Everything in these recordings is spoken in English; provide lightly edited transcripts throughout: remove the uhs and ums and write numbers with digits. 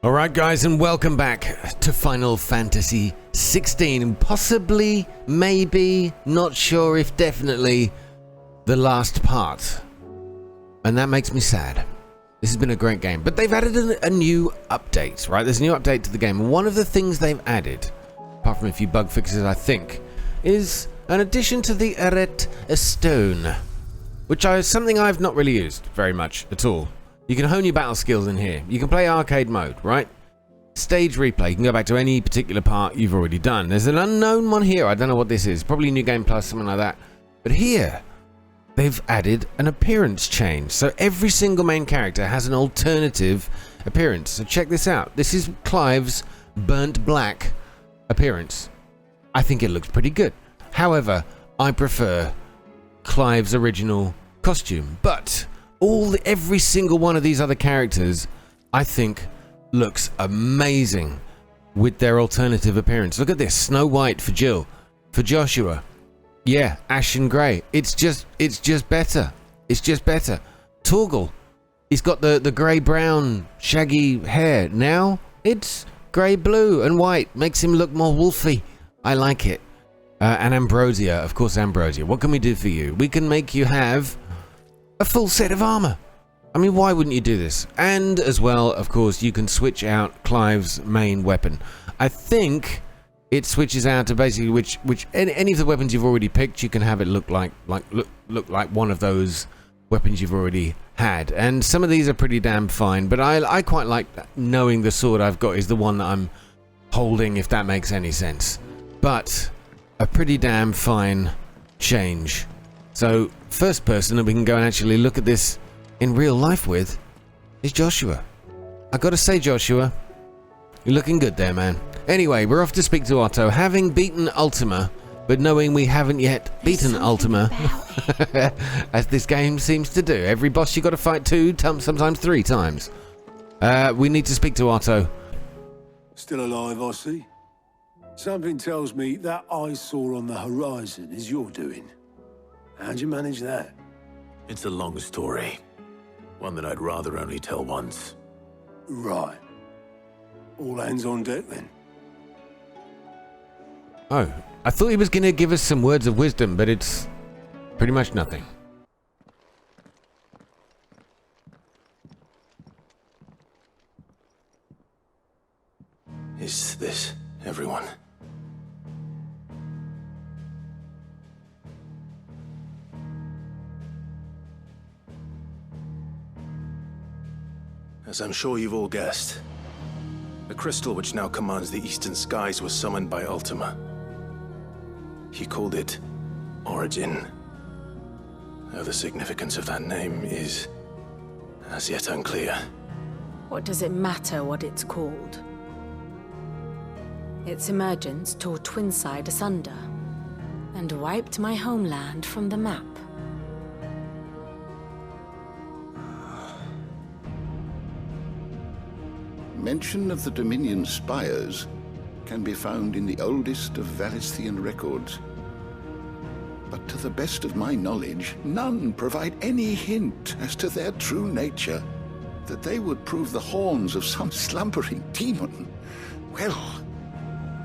Alright guys, and welcome back to Final Fantasy 16. Possibly, maybe, not sure if definitely, the last part. And that makes me sad. This has been a great game. But they've added a new update, right? There's a new update to the game. One of the things they've added, apart from a few bug fixes I think, is an addition to the Eret Stone. Which is something I've not really used very much at all. You can hone your battle skills in here. You can play arcade mode, right? Stage replay. You can go back to any particular part you've already done. There's an unknown one here. I don't know what this is. Probably New Game Plus, something like that. But here, they've added an appearance change. So every single main character has an alternative appearance. So check this out. This is Clive's burnt black appearance. I think it looks pretty good. However, I prefer Clive's original costume. But every single one of these other characters, I think, looks amazing with their alternative appearance. Look at this. Snow White for Jill. For Joshua. Yeah, Ashen Grey. It's just better. It's just better. Torgal. He's got the grey-brown, shaggy hair. Now, it's grey-blue and white. Makes him look more wolfy. I like it. And Ambrosia. Of course, Ambrosia. What can we do for you? We can make you have a full set of armor. I mean, why wouldn't you do this? And as well, of course, you can switch out Clive's main weapon. I think it switches out to basically which any of the weapons you've already picked, you can have it look like one of those weapons you've already had. And some of these are pretty damn fine, but I quite like knowing the sword I've got is the one that I'm holding, if that makes any sense. But a pretty damn fine change. So first person that we can go and actually look at this in real life with is Joshua. I gotta say, Joshua, you're looking good there, man. Anyway, we're off to speak to Otto, having beaten Ultima, but knowing we haven't yet beaten Ultima, as this game seems to do. Every boss you gotta fight 2, sometimes 3 times. We need to speak to Otto. Still alive, I see. Something tells me that eyesore on the horizon is your doing. How'd you manage that? It's a long story. One that I'd rather only tell once. Right. All hands on deck then. Oh, I thought he was going to give us some words of wisdom, but it's pretty much nothing. Is this everyone? As I'm sure you've all guessed, the crystal which now commands the eastern skies was summoned by Ultima. He called it Origin. Though the significance of that name is as yet unclear. What does it matter what it's called? Its emergence tore Twinside asunder and wiped my homeland from the map. Mention of the Dominion spires can be found in the oldest of Valisthian records. But to the best of my knowledge, none provide any hint as to their true nature. That they would prove the horns of some slumbering demon. Well,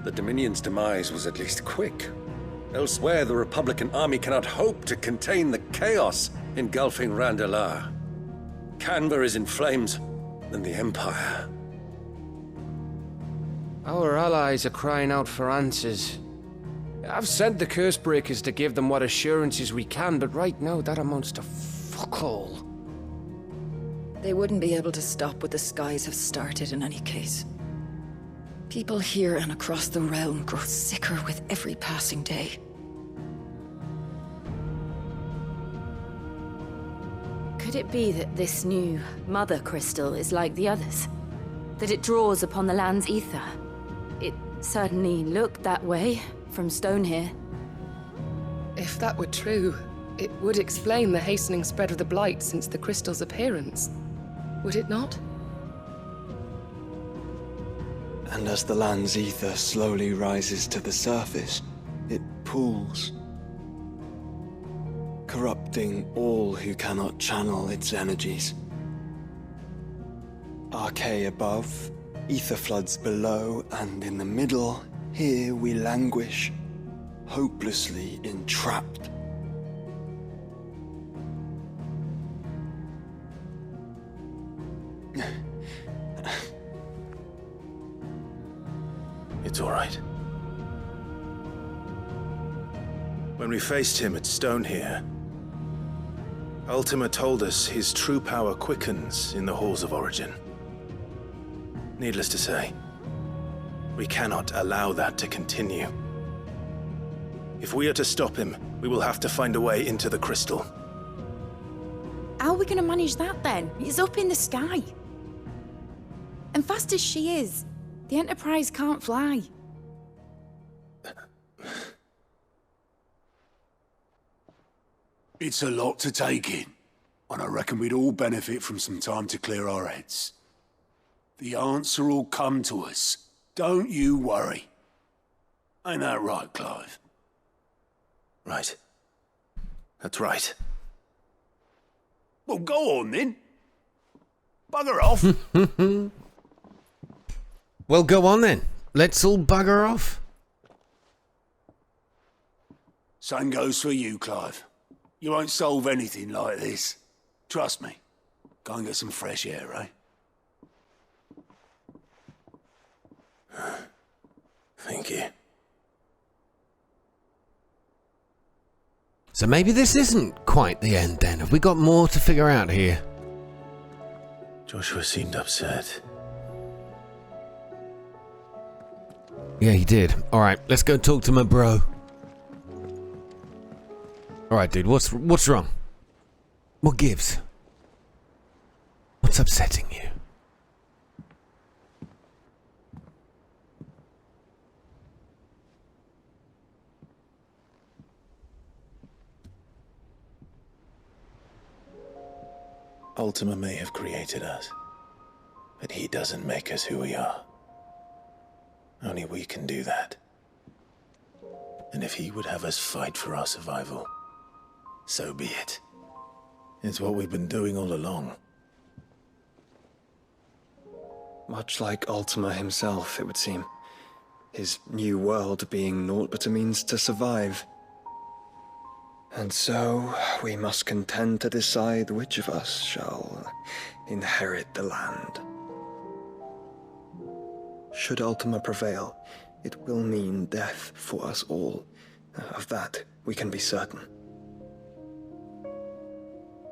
the Dominion's demise was at least quick. Elsewhere, the Republican army cannot hope to contain the chaos engulfing Randalar. Canva is in flames, and the Empire. Our allies are crying out for answers. I've sent the Cursebreakers to give them what assurances we can, but right now that amounts to fuck all. They wouldn't be able to stop what the skies have started in any case. People here and across the realm grow sicker with every passing day. Could it be that this new Mother Crystal is like the others? That it draws upon the land's ether? It certainly looked that way from stone here. If that were true, it would explain the hastening spread of the Blight since the crystal's appearance. Would it not? And as the land's ether slowly rises to the surface, it pools, corrupting all who cannot channel its energies. Arche above Ether floods below, and in the middle, here we languish, hopelessly entrapped. It's all right. When we faced him at Stone here, Ultima told us his true power quickens in the halls of origin. Needless to say, we cannot allow that to continue. If we are to stop him, we will have to find a way into the crystal. How are we going to manage that then? It's up in the sky. And fast as she is, the Enterprise can't fly. It's a lot to take in, and I reckon we'd all benefit from some time to clear our heads. The answer will come to us. Don't you worry. Ain't that right, Clive? Right. That's right. Well, go on then. Bugger off. Well, go on then. Let's all bugger off. Same goes for you, Clive. You won't solve anything like this. Trust me. Go and get some fresh air, eh? Thank you. So maybe this isn't quite the end then. Have we got more to figure out here? Joshua seemed upset. Yeah, he did. Alright, let's go talk to my bro. Alright, dude, what's wrong? What gives? What's upsetting you? Ultima may have created us, but he doesn't make us who we are. Only we can do that. And if he would have us fight for our survival, so be it. It's what we've been doing all along. Much like Ultima himself, it would seem. His new world being naught but a means to survive. And so, we must contend to decide which of us shall inherit the land. Should Ultima prevail, it will mean death for us all. Of that, we can be certain.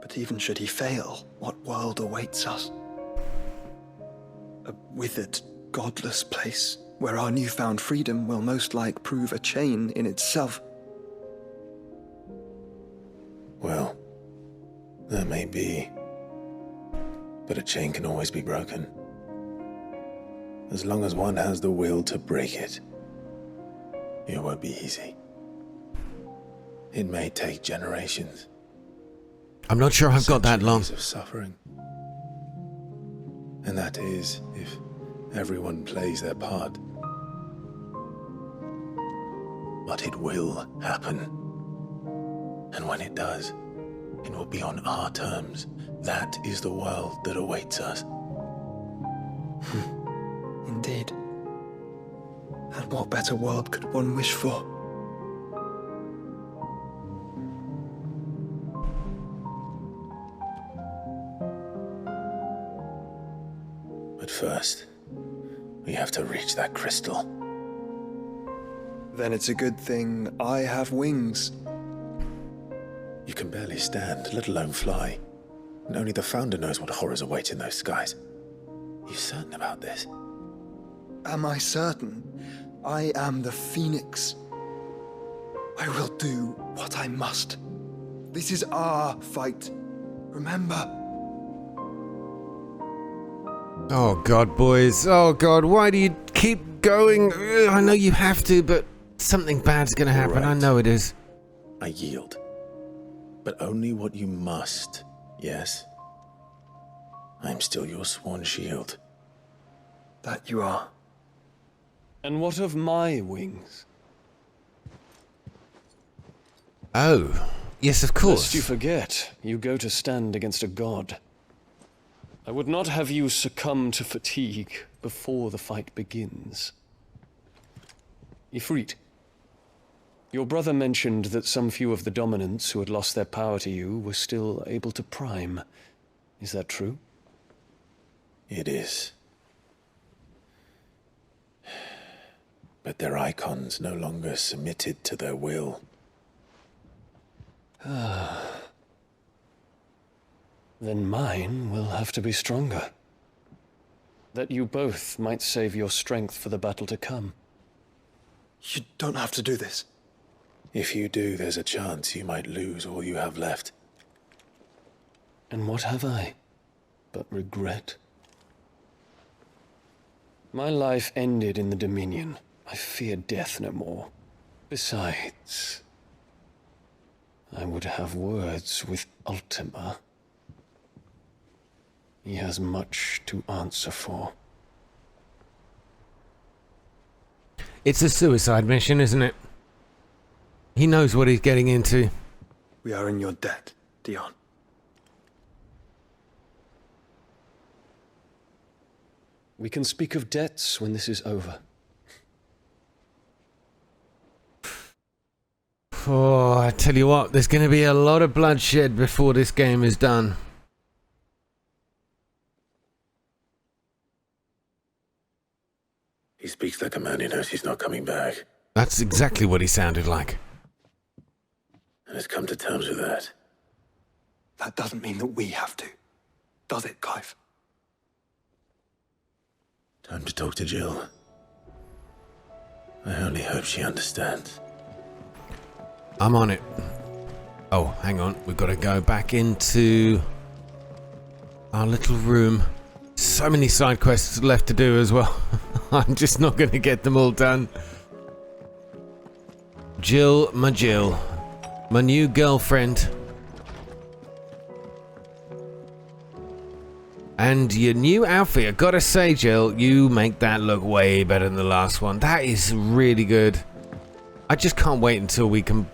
But even should he fail, what world awaits us? A withered, godless place, where our newfound freedom will most like prove a chain in itself. Well, that may be. But a chain can always be broken. As long as one has the will to break it. It won't be easy. It may take generations. I'm not sure I've got that long. Of suffering. And that is if everyone plays their part. But it will happen. And when it does, it will be on our terms. That is the world that awaits us. Indeed. And what better world could one wish for? But first, we have to reach that crystal. Then it's a good thing I have wings. You can barely stand, let alone fly. And only the Founder knows what horrors await in those skies. You certain about this? Am I certain? I am the Phoenix. I will do what I must. This is our fight. Remember? Oh god, boys. Oh god, why do you keep going? Ugh, I know you have to, but something bad's gonna happen. Right. I know it is. I yield. But only what you must, yes? I'm still your sworn shield. That you are. And what of my wings? Oh, yes, of course. Lest you forget, you go to stand against a god. I would not have you succumb to fatigue before the fight begins. Ifrit, your brother mentioned that some few of the dominants who had lost their power to you were still able to prime. Is that true? It is. But their icons no longer submitted to their will. Then mine will have to be stronger. That you both might save your strength for the battle to come. You don't have to do this. If you do, there's a chance you might lose all you have left. And what have I but regret? My life ended in the Dominion. I fear death no more. Besides, I would have words with Ultima. He has much to answer for. It's a suicide mission, isn't it? He knows what he's getting into. We are in your debt, Dion. We can speak of debts when this is over. Oh, I tell you what, there's going to be a lot of bloodshed before this game is done. He speaks like a man who knows he's not coming back. That's exactly what he sounded like. And has come to terms with that. That doesn't mean that we have to. Does it, Clive? Time to talk to Jill. I only hope she understands. I'm on it. Oh, hang on. We've got to go back into our little room. So many side quests left to do as well. I'm just not going to get them all done. Jill, my new girlfriend. And your new outfit. I gotta say, Jill, you make that look way better than the last one. That is really good. I just can't wait until we can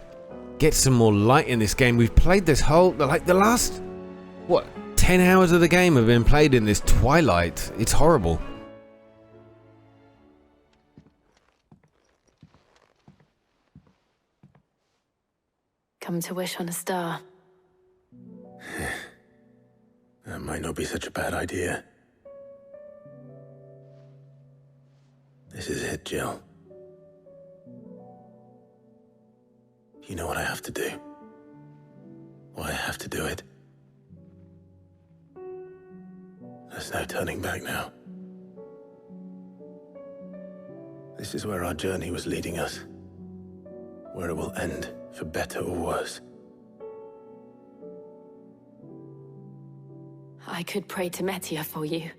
get some more light in this game. We've played this whole, like the last, what, 10 hours of the game have been played in this twilight. It's horrible. Come to wish on a star. That might not be such a bad idea. This is it, Jill. You know what I have to do. Why I have to do it. There's no turning back now. This is where our journey was leading us. Where it will end, for better or worse. I could pray to Metia for you.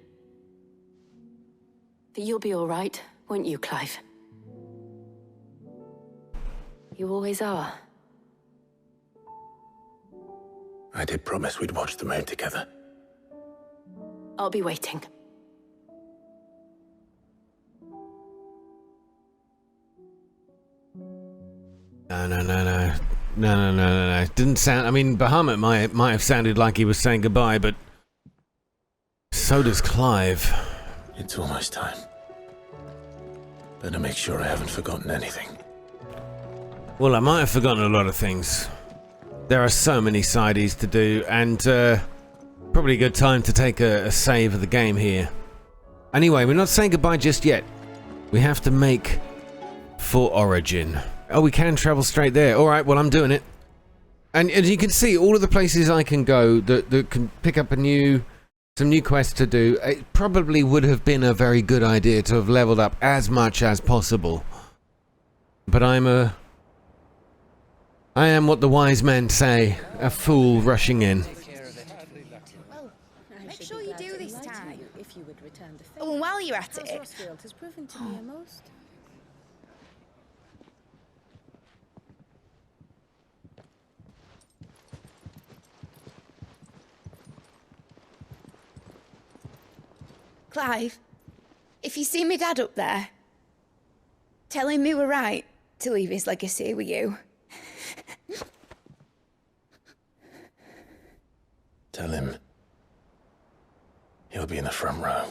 But you'll be all right, won't you, Clive? You always are. I did promise we'd watch the moon together. I'll be waiting. No. Didn't sound. I mean, Bahamut might have sounded like he was saying goodbye, but so does Clive. It's almost time. Better make sure I haven't forgotten anything. Well, I might have forgotten a lot of things. There are so many sideys to do, and probably a good time to take a save of the game here. Anyway, we're not saying goodbye just yet. We have to make for Origin. Oh, we can travel straight there. All right, well, I'm doing it. And as you can see, all of the places I can go that can pick up some new quests to do, it probably would have been a very good idea to have leveled up as much as possible. But I am what the wise men say, a fool rushing in. Well, make sure you do this time. Oh, and while you're at it... Clive, if you see me dad up there, tell him we were right to leave his legacy with you. Tell him he'll be in the front row.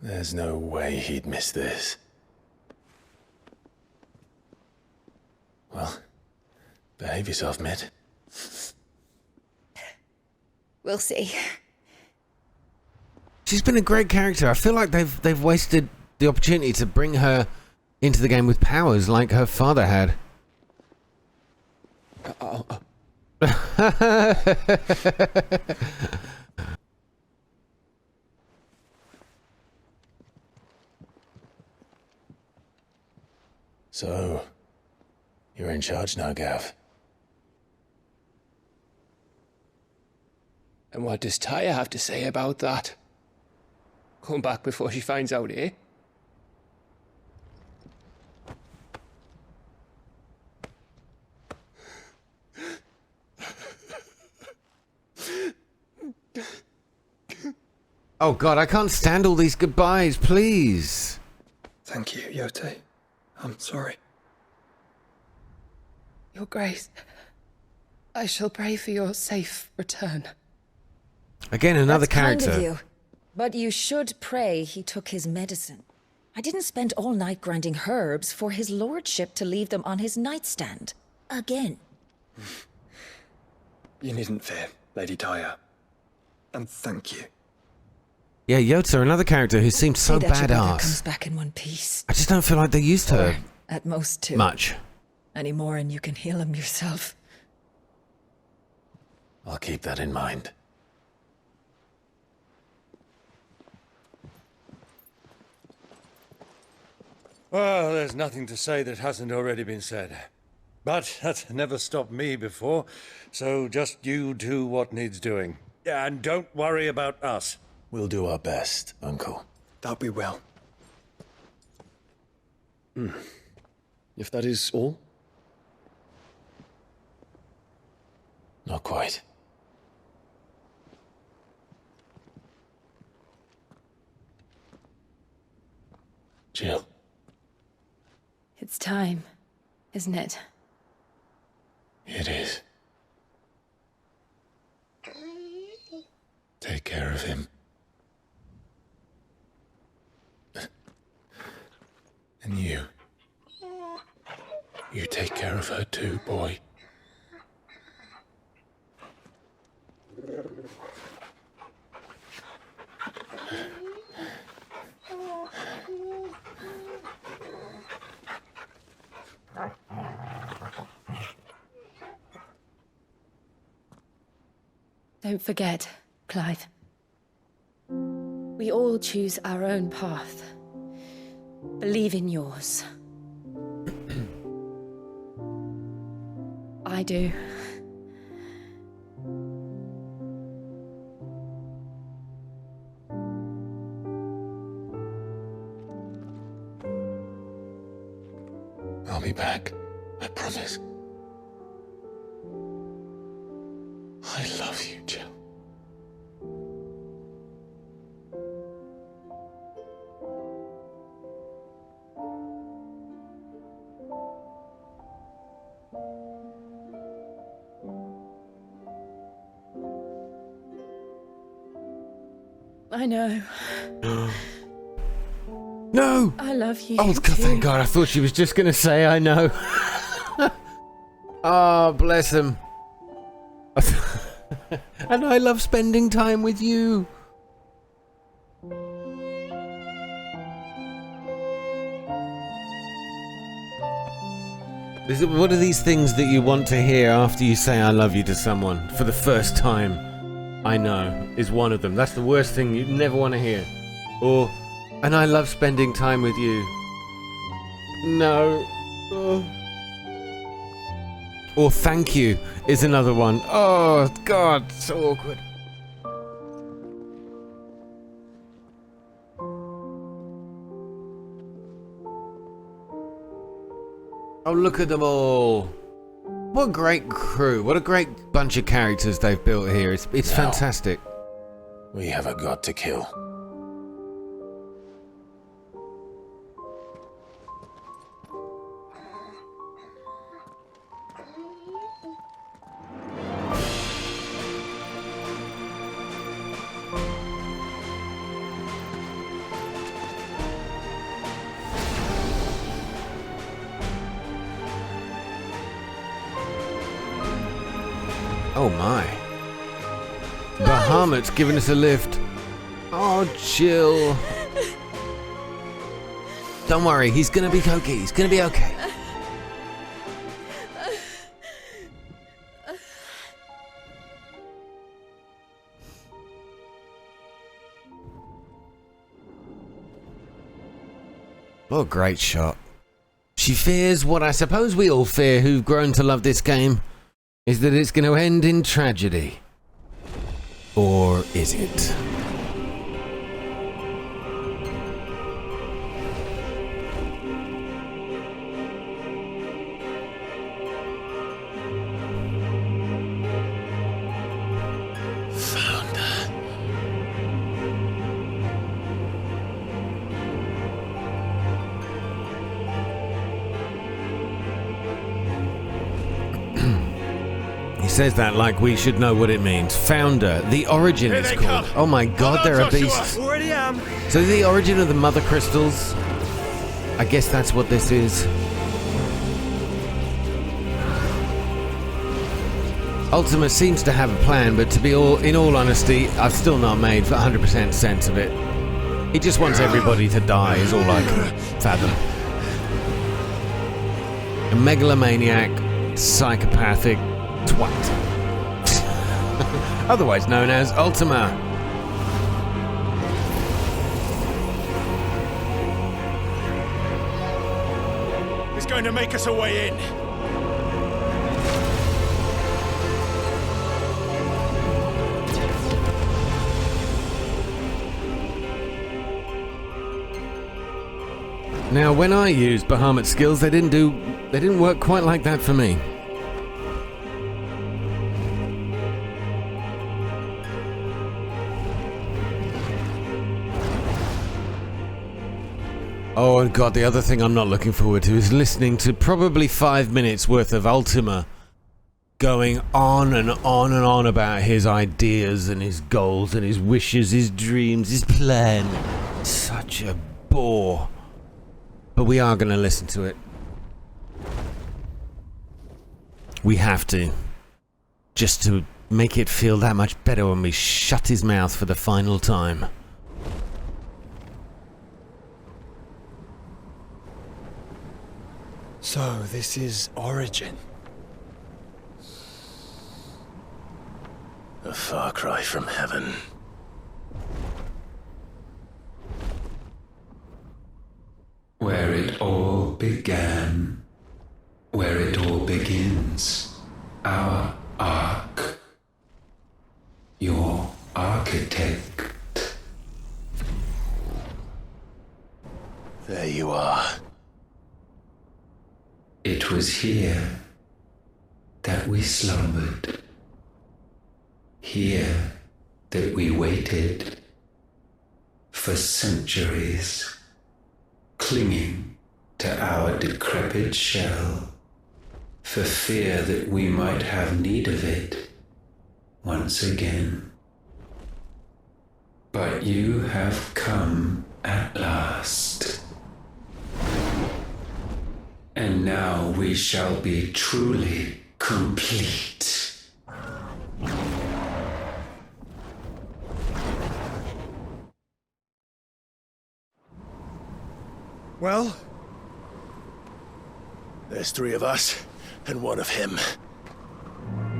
There's no way he'd miss this. Well, behave yourself, Mitt. We'll see. She's been a great character. I feel like they've wasted the opportunity to bring her into the game with powers like her father had. So, you're in charge now, Gav. And what does Tyre have to say about that? Come back before she finds out, eh? Oh god, I can't stand all these goodbyes, please. Thank you, Yote. I'm sorry. Your Grace, I shall pray for your safe return. Again, another That's kind character. of you. But you should pray he took his medicine. I didn't spend all night grinding herbs for his lordship to leave them on his nightstand. Again. You needn't fear, Lady Tyre. And thank you. Yeah, Yota, another character who seems so Pray that your brother badass. comes back in one piece. I just don't feel like they used her Or, at most, two. much. Any more and you can heal him yourself. I'll keep that in mind. Well, there's nothing to say that hasn't already been said. But that's never stopped me before, so just you do what needs doing. And don't worry about us. We'll do our best, Uncle. That we will. If that is all? Not quite. Jill. It's time, isn't it? It is. Take care of him. And you. You take care of her too, boy. Don't forget, Clive. We all choose our own path. Believe in yours. I do. I'll be back. I promise. I love you, Jill. I know. No! I love you. Oh, God, thank God. I thought she was just going to say, I know. Oh, bless him. And I love spending time with you. What are these things that you want to hear after you say I love you to someone for the first time? I know, is one of them. That's the worst thing you never want to hear. Or, and I love spending time with you. No. Oh. Or thank you is another one. Oh, God, so awkward. Oh, look at them all. What a great crew. What a great bunch of characters they've built here. It's Now, fantastic. We have a god to kill. Oh my. Bahamut's giving us a lift. Oh, chill. Don't worry, he's gonna be okay. He's gonna be okay. What a great shot. She fears what I suppose we all fear who've grown to love this game, is that it's going to end in tragedy. Or is it? Says that like we should know what it means. Founder. The origin is called. Oh my god, they're a beast. Already am. So the origin of the mother crystals. I guess that's what this is. Ultima seems to have a plan, but to be in all honesty, I've still not made 100% sense of it. He just wants everybody to die is all I can fathom. A megalomaniac, psychopathic twat. Otherwise known as Ultima. He's going to make us a way in. Now, when I used Bahamut's skills, they didn't work quite like that for me. Oh, and God, the other thing I'm not looking forward to is listening to probably 5 minutes worth of Ultima going on and on and on about his ideas and his goals and his wishes, his dreams, his plan. Such a bore. But we are going to listen to it. We have to. Just to make it feel that much better when we shut his mouth for the final time. So, this is Origin. A far cry from heaven. Where it all began. Where it all begins. Our arc. Your architect. There you are. It was here that we slumbered. Here that we waited for centuries, clinging to our decrepit shell, for fear that we might have need of it once again. But you have come at last. And now we shall be truly complete. Well, there's 3 of us and 1 of him.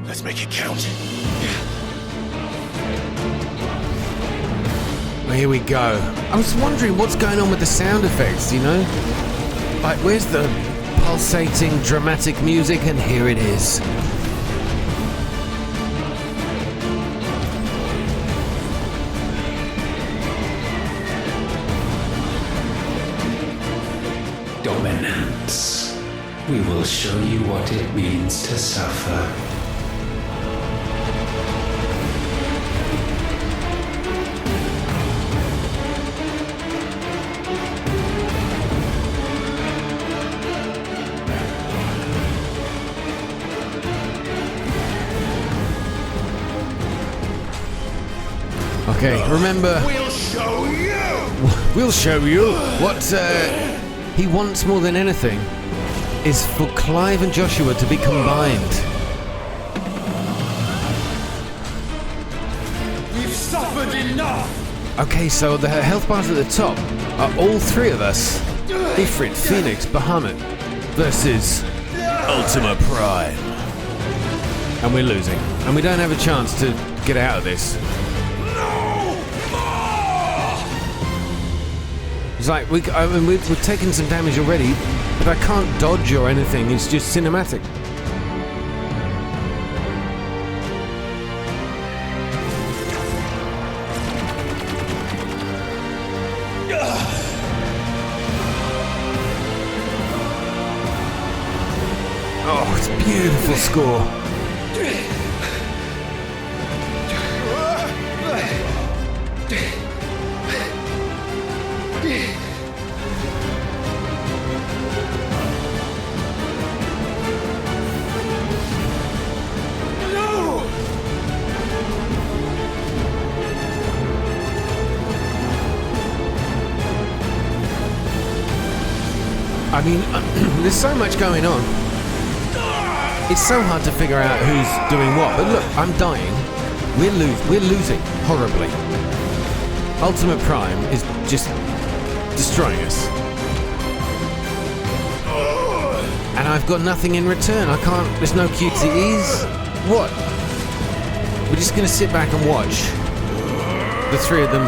Let's make it count. Well, here we go. I was wondering what's going on with the sound effects, you know? Like, where's the pulsating, dramatic music? And here it is. Dominance. We will show you what it means to suffer. Okay, remember... We'll show you! We'll show you what he wants more than anything is for Clive and Joshua to be combined. suffered enough! Okay, so the health bars at the top are all three of us. Ifrit, Phoenix, Bahamut versus Ultima Prime. And we're losing. And we don't have a chance to get out of this. It's like, we've taken some damage already, but I can't dodge or anything. It's just cinematic. Oh, it's a beautiful score. I mean, there's so much going on. It's so hard to figure out who's doing what. But look, I'm dying. We're losing horribly. Ultima Prime is just destroying us. And I've got nothing in return. I can't. There's no QTEs. What? We're just gonna sit back and watch the three of them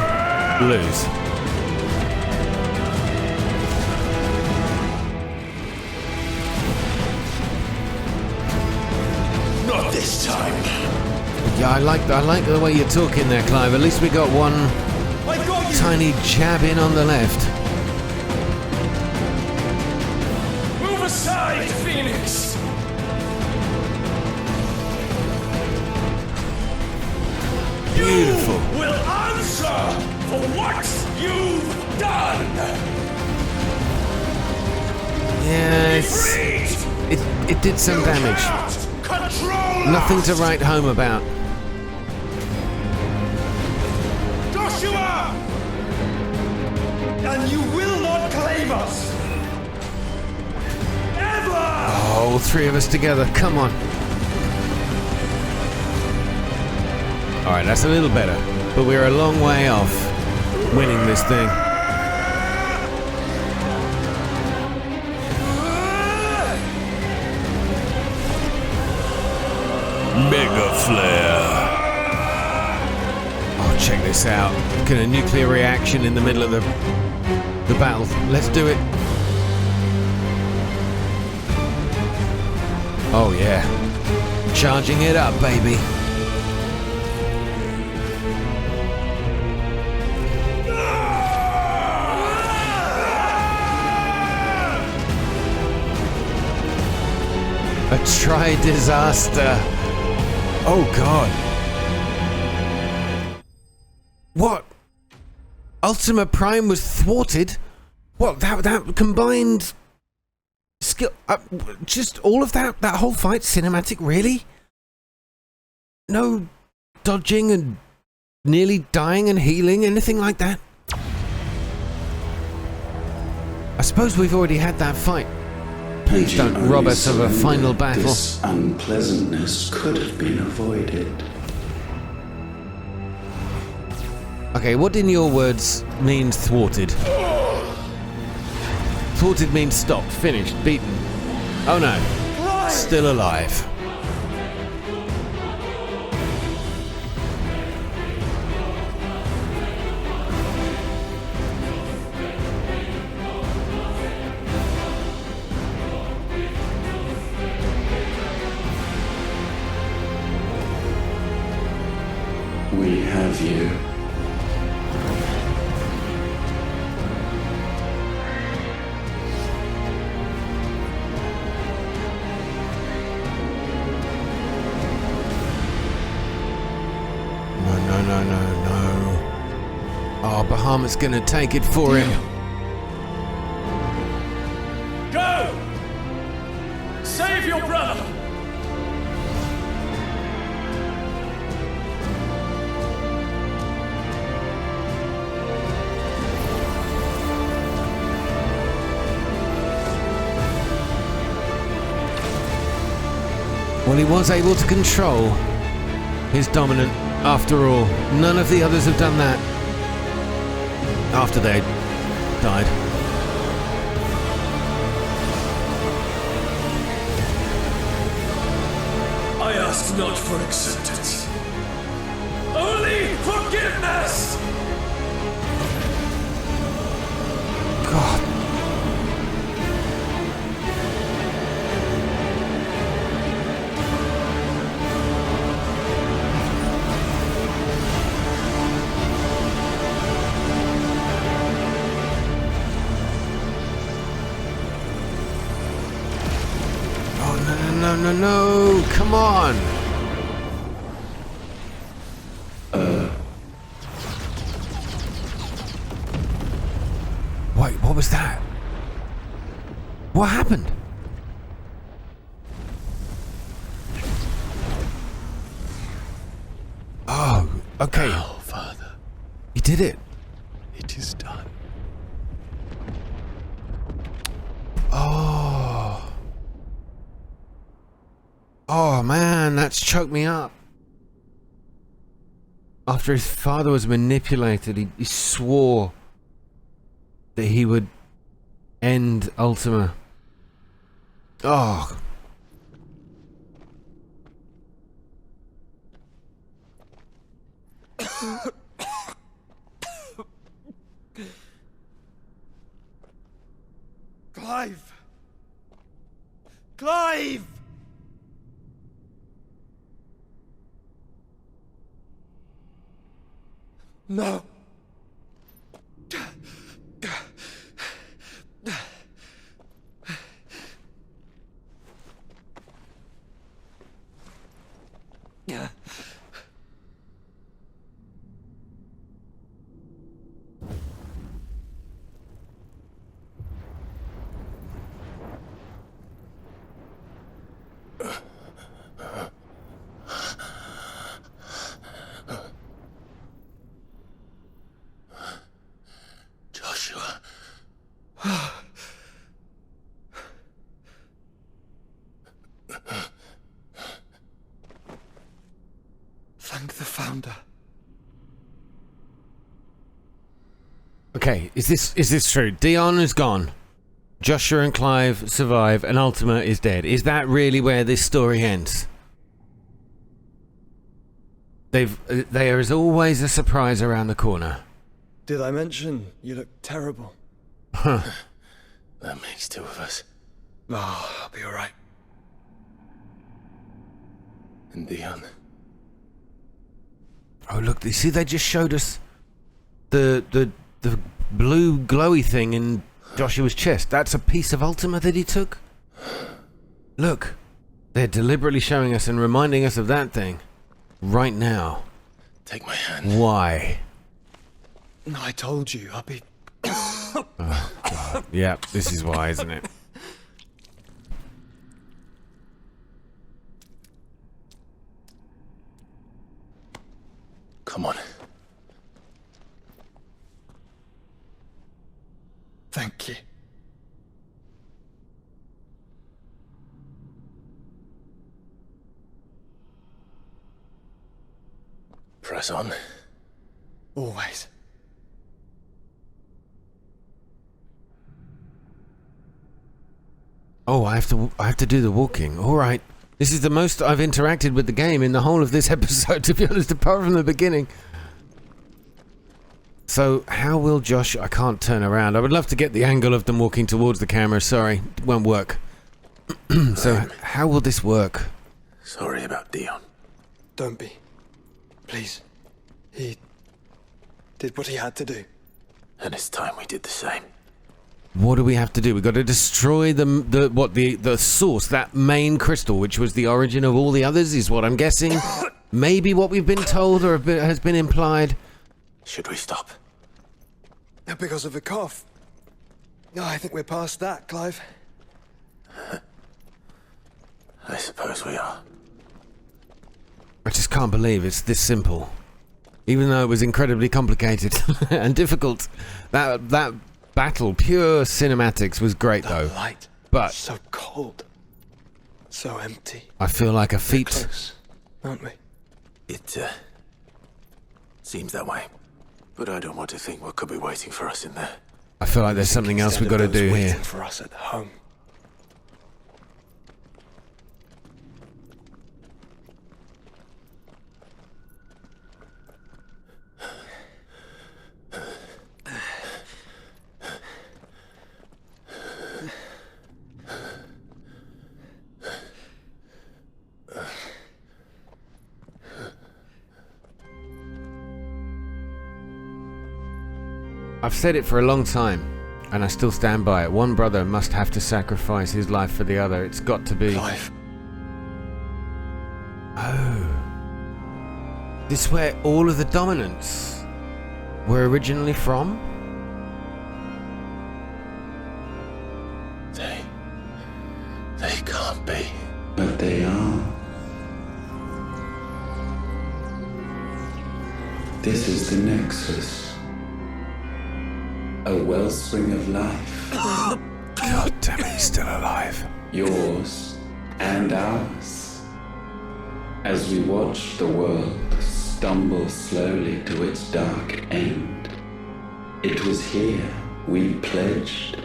lose. Not this time. Yeah, I like the way you're talking there, Clive. At least we got one tiny jab in on the left. Move aside, Phoenix! Beautiful. You will answer for what you've done! Yes. It did some damage. Nothing to write home about. Joshua! And you will not claim us! Ever! Oh, all three of us together. Come on. Alright, that's a little better. But we're a long way off winning this thing. Mega Flare. Oh, check this out. Get a nuclear reaction in the middle of the battle. Let's do it. Oh yeah. Charging it up, baby. A tri-disaster. Oh god. What? Ultima Prime was thwarted? What, that combined skill, just all of that whole fight cinematic, really? No dodging and nearly dying and healing, anything like that? I suppose we've already had that fight. Please don't rob us of a final battle. This unpleasantness could have been avoided. Okay, what in your words means thwarted? Thwarted means stopped, finished, beaten. Oh no, still alive. We have you. No. Oh, Bahamut's gonna take it for him. Go! Save your brother! Well, he was able to control his dominant After all, none of the others have done that. After they died. I ask not for acceptance. Only forgiveness! God. No, come on! Wait, what was that? What happened? Oh, okay. Now, Father. You did it. It is done. Oh. Oh man, that's choked me up. After his father was manipulated, he swore that he would end Ultima. Oh. Clive! Clive! No. Joshua. Thank the Founder. Okay, is this true? Dion is gone. Joshua and Clive survive, and Ultima is dead. Is that really where this story ends? There is always a surprise around the corner. Did I mention you look terrible? Huh. That makes two of us. Oh, I'll be alright. And Dion. Oh look, you see they just showed us the blue glowy thing in Joshua's chest. That's a piece of Ultima that he took. Look, they're deliberately showing us and reminding us of that thing right now. Take my hand. Why? I told you, I'll be... Oh, God. Yeah, this is why, isn't it? Come on. Thank you. Press on. Always. Oh, I have to do the walking. All right. This is the most I've interacted with the game in the whole of this episode, to be honest, apart from the beginning. So, how will Josh... I can't turn around. I would love to get the angle of them walking towards the camera. Sorry, it won't work. So, how will this work? Sorry about Dion. Don't be. Please. He did what he had to do. And it's time we did the same. What do we have to do? We've got to destroy the source, that main crystal, which was the origin of all the others, is what I'm guessing. Maybe what we've been told or has been implied. Should we stop? Because of the cough. No, I think we're past that, Clive. I suppose we are. I just can't believe it's this simple. Even though it was incredibly complicated and difficult. That battle, pure cinematics, was great though. Light. But so cold. So empty. I feel like a feat. We're close, aren't we? It Seems that way. But I don't want to think what could be waiting for us in there. I feel like there's something else we've got to do here. For us at home. I've said it for a long time, and I still stand by it. One brother must have to sacrifice his life for the other. It's got to be. Clive. Oh. This is where all of the dominants were originally from? They can't be. But they are. This is the Nexus. A wellspring of life. God damn it, he's still alive. Yours and ours. As we watch the world stumble slowly to its dark end, it was here we pledged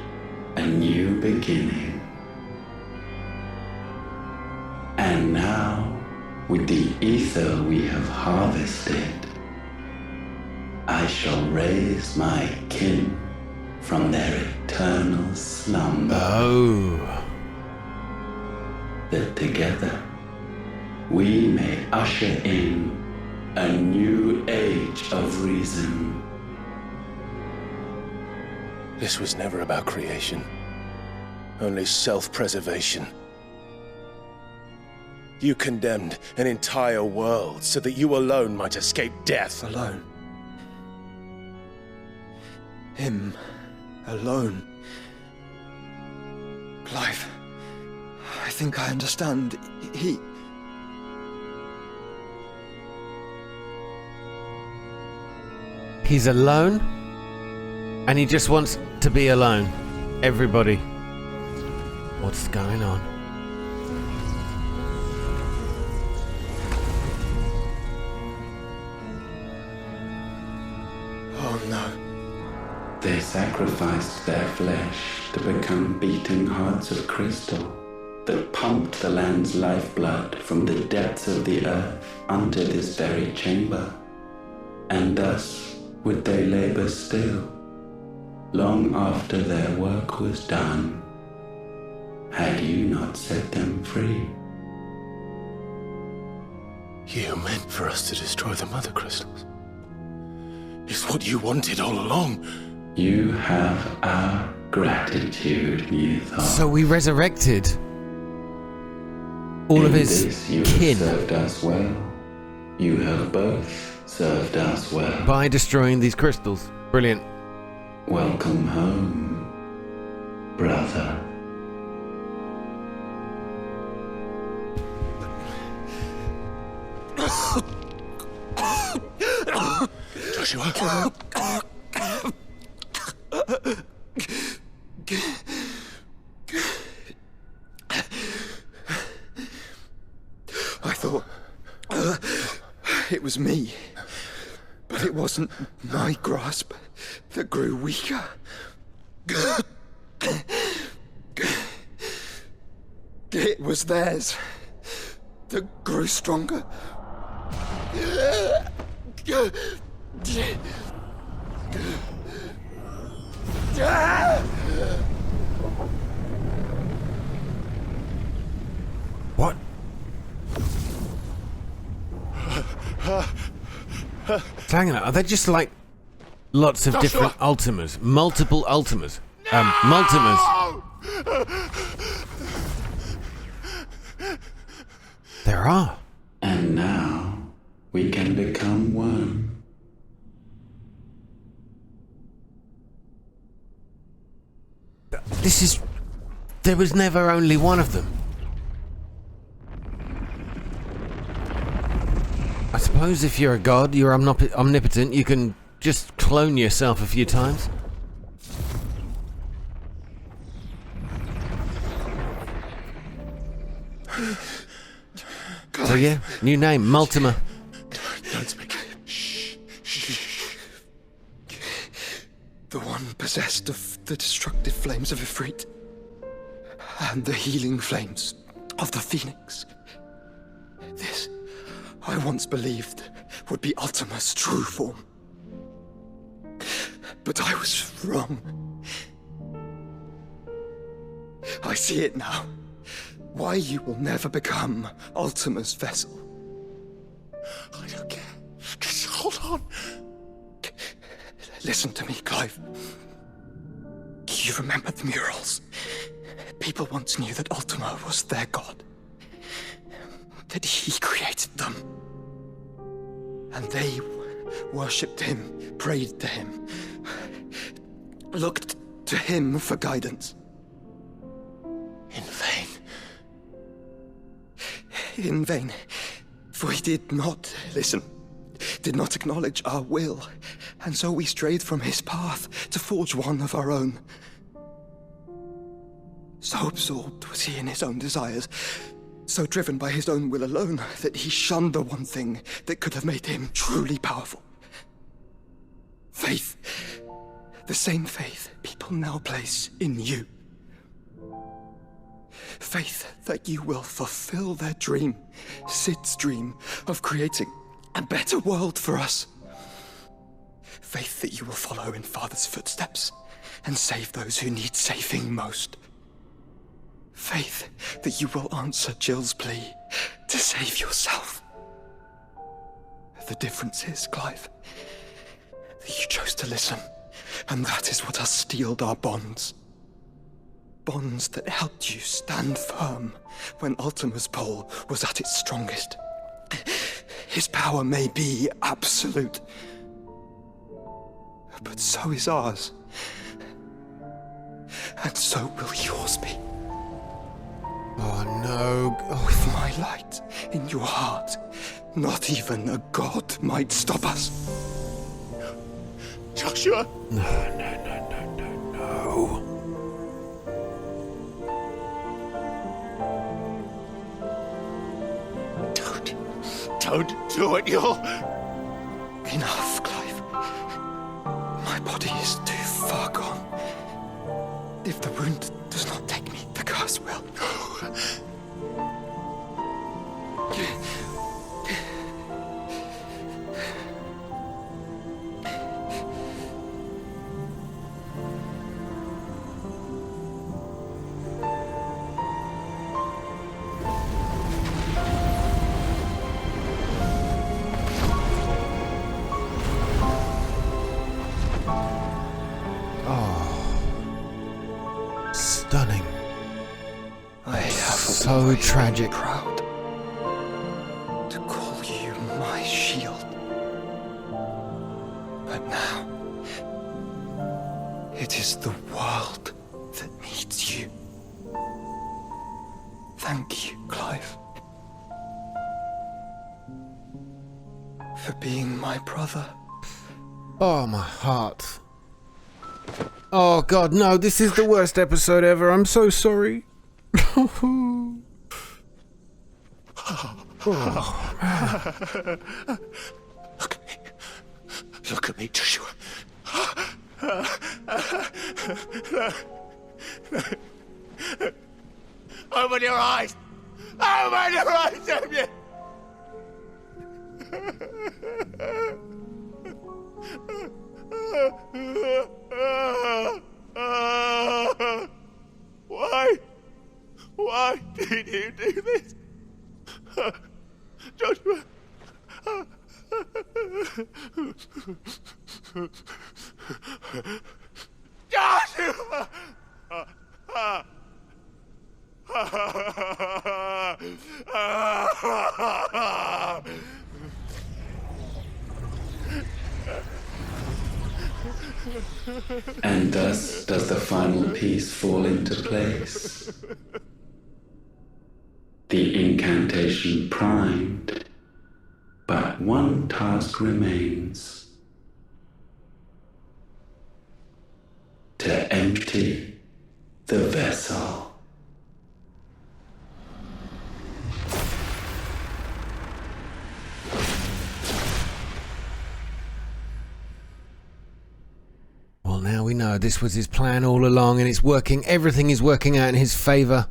a new beginning. And now, with the ether we have harvested, I shall raise my kin from their eternal slumber. Oh. That together we may usher in a new age of reason. This was never about creation. Only self-preservation. You condemned an entire world so that you alone might escape death. Alone. Him. Alone. Clive. I think I understand. He's alone, and he just wants to be alone. Everybody. What's going on? Oh no. They sacrificed their flesh to become beating hearts of crystal that pumped the land's lifeblood from the depths of the earth unto this very chamber. And thus would they labor still, long after their work was done, had you not set them free. You meant for us to destroy the Mother Crystals. It's what you wanted all along. You have our gratitude, Muthor. So we resurrected all of his kin. You have served us well. You have both served us well. By destroying these crystals. Brilliant. Welcome home, brother. Joshua. I thought it was me, but it wasn't my grasp that grew weaker. It was theirs that grew stronger. What? Hang on, are they just like lots of different Ultimas? Multiple Ultimas? Multimas? There are. And now we can become one. This is... There was never only one of them. I suppose if you're a god, you're omnipotent, you can just clone yourself a few times. So yeah, new name, Multima. Don't speak. Shh. possessed of the destructive flames of Ifrit and the healing flames of the Phoenix. This, I once believed, would be Ultima's true form. But I was wrong. I see it now. Why you will never become Ultima's vessel. I don't care. Just hold on. Listen to me, Clive. You remember the murals? People once knew that Ultima was their god. That he created them. And they worshipped him, prayed to him, looked to him for guidance. In vain. In vain. For he did not listen, did not acknowledge our will, and so we strayed from his path to forge one of our own. So absorbed was he in his own desires, so driven by his own will alone, that he shunned the one thing that could have made him truly powerful. Faith. The same faith people now place in you. Faith that you will fulfill their dream, Sid's dream, of creating a better world for us. Faith that you will follow in Father's footsteps and save those who need saving most. Faith that you will answer Jill's plea to save yourself. The difference is, Clive, that you chose to listen, and that is what has steeled our bonds. Bonds that helped you stand firm when Ultima's pull was at its strongest. His power may be absolute, but so is ours. And so will yours be. Oh no. Oh. With my light in your heart, not even a god might stop us. Joshua! No. Don't do it, you'll... Enough, Clive. My body is too far gone. If the wound does not take me, the curse will. Stunning. I have so tragic. Proud to call you my shield. But now, it is the world that needs you. Thank you, Clive, for being my brother. Oh, my heart. Oh god, no, this is the worst episode ever. I'm so sorry. Oh, man. Look at me, Joshua. Open your eyes! Open your eyes, Damien! Why? Why did you do this? Joshua! Joshua! And thus does the final piece fall into place. The incantation primed, but one task remains. To empty the vessel. Well, now we know. no, this was his plan all along and it's working. Everything is working out in his favor.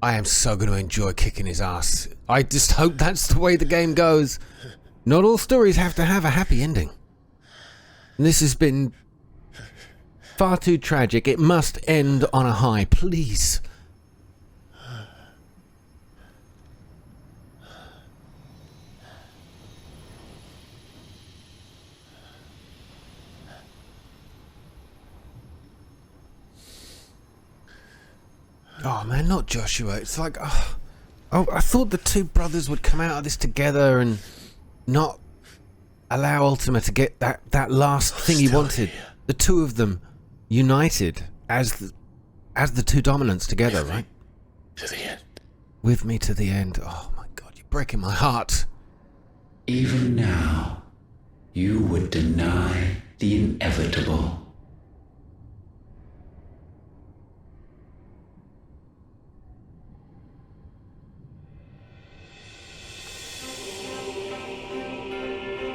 I am so going to enjoy kicking his ass. I just hope that's the way the game goes. Not all stories have to have a happy ending. And this has been far too tragic. It must end on a high, please. Oh man, not Joshua. It's like, oh, I thought the two brothers would come out of this together and not allow Ultima to get that last thing he wanted. The two of them united as the two dominants together, right? To the end. With me to the end. Oh my God, you're breaking my heart. Even now, you would deny the inevitable.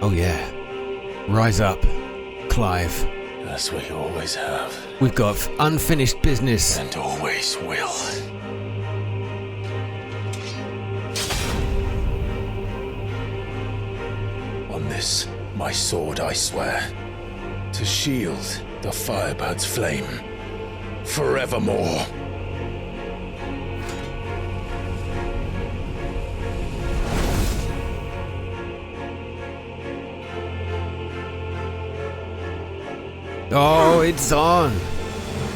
Oh yeah. Rise up, Clive. As we always have. We've got unfinished business. And always will. On this, my sword, I swear, to shield the Firebird's flame forevermore. Oh, it's on.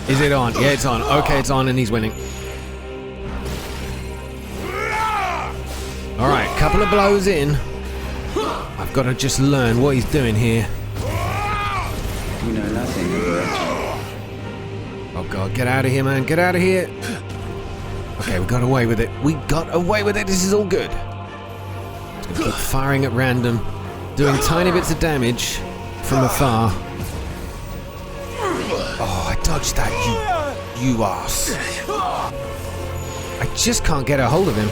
Is it on? Yeah, it's on. Okay, it's on and he's winning. Alright, couple of blows in. I've got to just learn what he's doing here. You know nothing of Rachel. Oh God, get out of here, man. Get out of here. Okay, we got away with it. We got away with it. This is all good. Just gonna keep firing at random. Doing tiny bits of damage from afar. Oh, I dodged that, you ass. I just can't get a hold of him.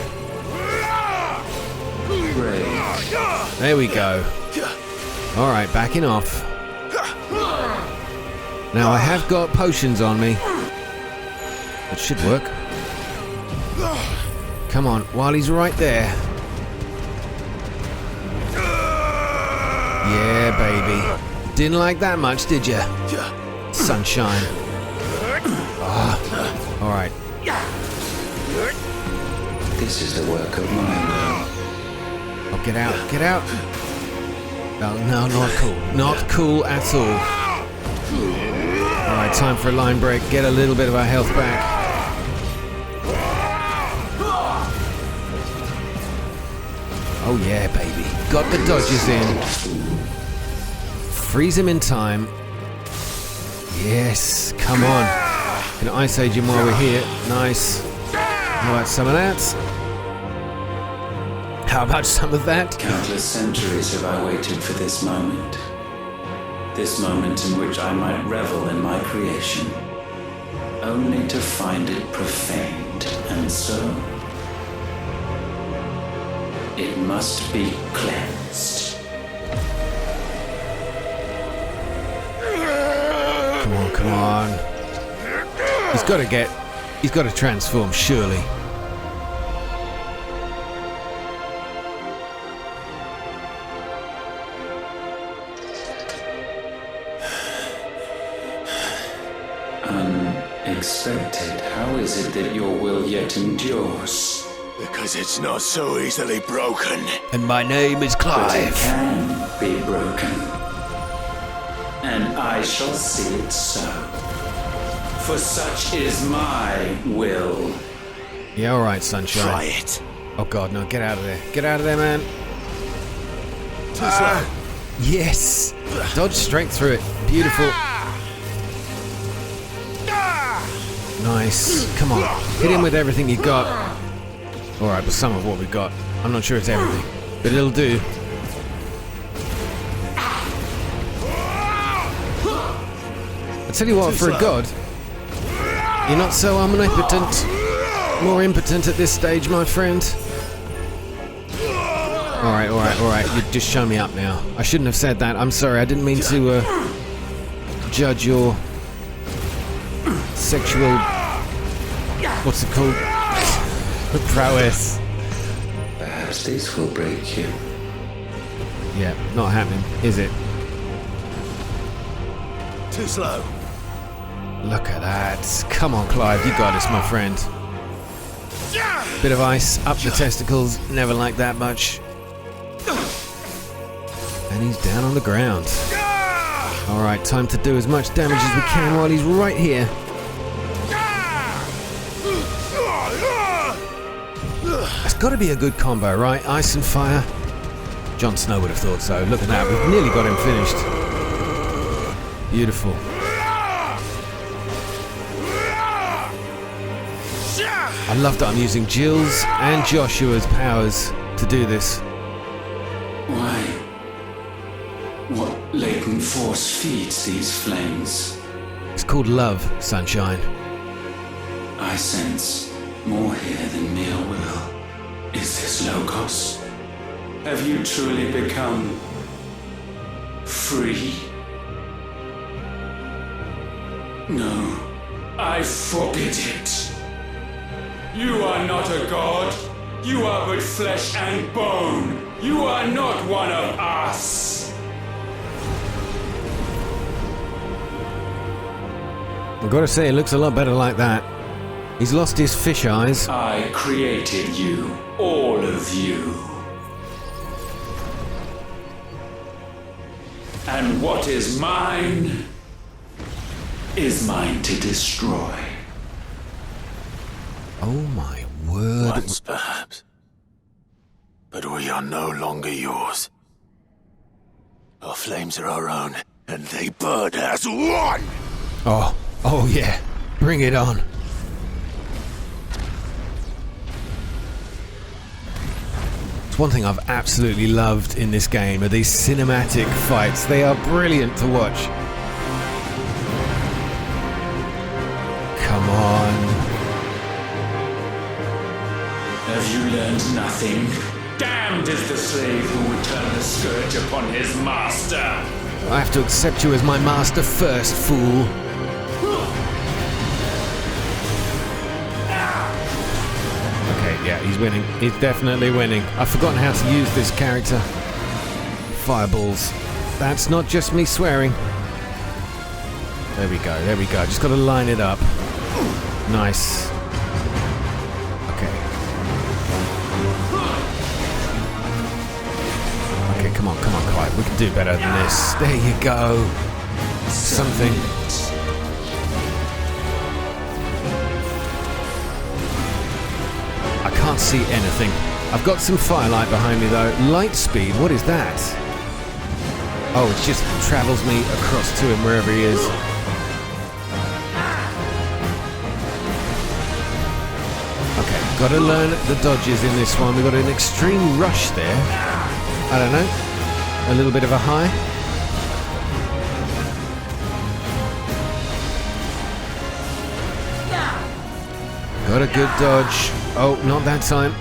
There we go. Alright, backing off. Now I have got potions on me. That should work. Come on, while he's right there. Yeah, baby. Didn't like that much, did ya? Sunshine. Alright. This is the work of mine. Oh, get out, get out. Oh, no, not cool. Not cool at all. Alright, time for a line break. Get a little bit of our health back. Oh yeah, baby. Got the dodges in. Freeze him in time. Yes, come on. Can Ice Age him while we're here. Nice. How about some of that? How about some of that? Countless centuries have I waited for this moment. This moment in which I might revel in my creation. Only to find it profaned, and so it must be cleansed. Come on. He's got to transform, surely. Unexpected. How is it that your will yet endures? Because it's not so easily broken. And my name is Clive. But it can be broken. And I shall see it so. For such is my will. Yeah, alright, Sunshine. Try it. Oh God, no, get out of there. Get out of there, man. Yes. Dodge straight through it. Beautiful. Nice. Come on. Hit him with everything you got. Alright, but some of what we got. I'm not sure it's everything, but it'll do. I tell you what, for a god, you're not so omnipotent. More impotent at this stage, my friend. Alright. You just show me up now. I shouldn't have said that. I'm sorry. I didn't mean to judge your sexual... What's it called? Prowess. Perhaps this will break you. Yeah, not happening, is it? Too slow. Look at that. Come on, Clive, you got this, my friend. Bit of ice up the testicles, never liked that much. And he's down on the ground. Alright, time to do as much damage as we can while he's right here. That's got to be a good combo, right? Ice and fire. Jon Snow would have thought so. Look at that, we've nearly got him finished. Beautiful. I love that I'm using Jill's and Joshua's powers to do this. Why? What latent force feeds these flames? It's called love, Sunshine. I sense more here than mere will. Is this Logos? Have you truly become free? No, I forbid it. You are not a god. You are but flesh and bone. You are not one of us. I've got to say, it looks a lot better like that. He's lost his fish eyes. I created you, all of you. And what is mine is mine to destroy. Oh my word. Once, perhaps. But we are no longer yours. Our flames are our own, and they burn as one! Oh yeah. Bring it on. It's one thing I've absolutely loved in this game are these cinematic fights. They are brilliant to watch. Come on. Have you learned nothing? Damned is the slave who would turn the scourge upon his master. I have to accept you as my master first, fool. Okay, yeah, he's winning. He's definitely winning. I've forgotten how to use this character. Fireballs. That's not just me swearing. There we go, there we go. Just got to line it up. Nice. Okay, come on, Clive. We can do better than this. There you go. Something. I can't see anything. I've got some firelight behind me though. Light speed, what is that? Oh, it just travels me across to him wherever he is. Okay, got to learn the dodges in this one. We've got an extreme rush there. I don't know. A little bit of a high. Got a good dodge. Oh, not that time.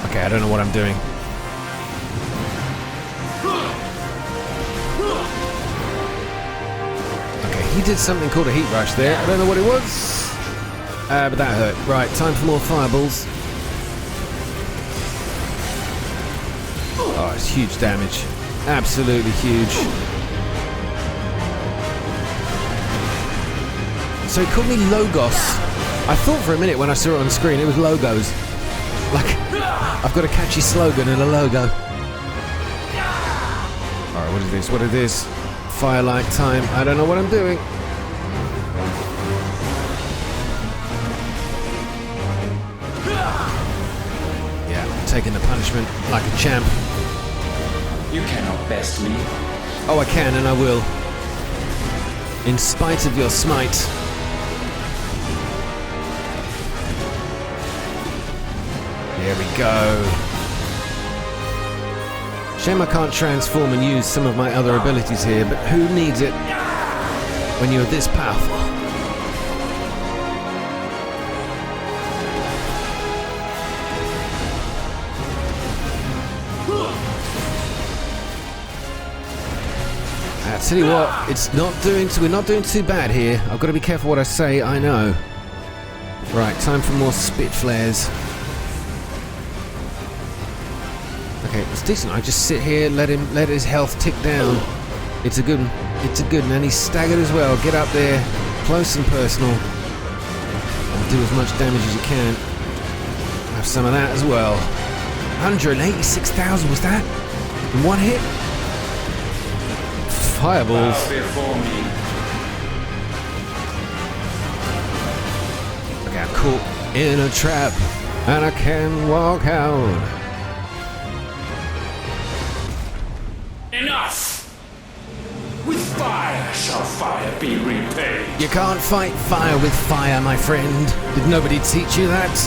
Okay, I don't know what I'm doing. Okay, he did something called a heat rush there. I don't know what it was. But that hurt. Right, time for more fireballs. Oh, it's huge damage. Absolutely huge. So he called me Logos. I thought for a minute when I saw it on the screen it was Logos. Like, I've got a catchy slogan and a logo. Alright, what is this? What is this? Firelight time. I don't know what I'm doing. Taking the punishment like a champ. You cannot best me. Oh, I can and I will. In spite of your smite. There we go. Shame I can't transform and use some of my other abilities here, but who needs it when you're this powerful? I tell you what, we're not doing too bad here. I've got to be careful what I say, I know. Right, time for more spit flares. Okay, it's decent. I just sit here, let his health tick down. It's a good one. It's a good one. And he's staggered as well. Get up there, close and personal. And do as much damage as you can. Have some of that as well. 186,000 was that? In one hit? Fireballs. Okay, I'm caught in a trap and I can walk out. Enough! With fire shall fire be repaid. You can't fight fire with fire, my friend. Did nobody teach you that?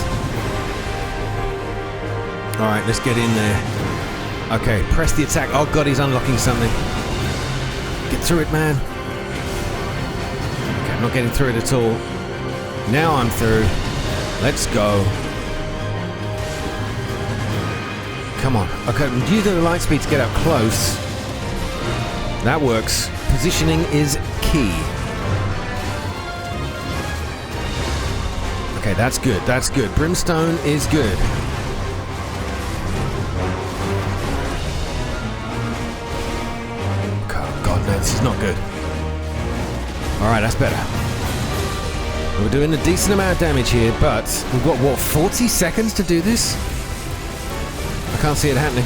Alright, let's get in there. Okay, press the attack. Oh god, he's unlocking something. Get through it, man. Okay, I'm not getting through it at all. Now I'm through. Let's go. Come on. Okay, use the light speed to get up close. That works. Positioning is key. Okay, that's good. That's good. Brimstone is good. God, no, this is not good. Alright, that's better. We're doing a decent amount of damage here, but we've got, what, 40 seconds to do this? I can't see it happening.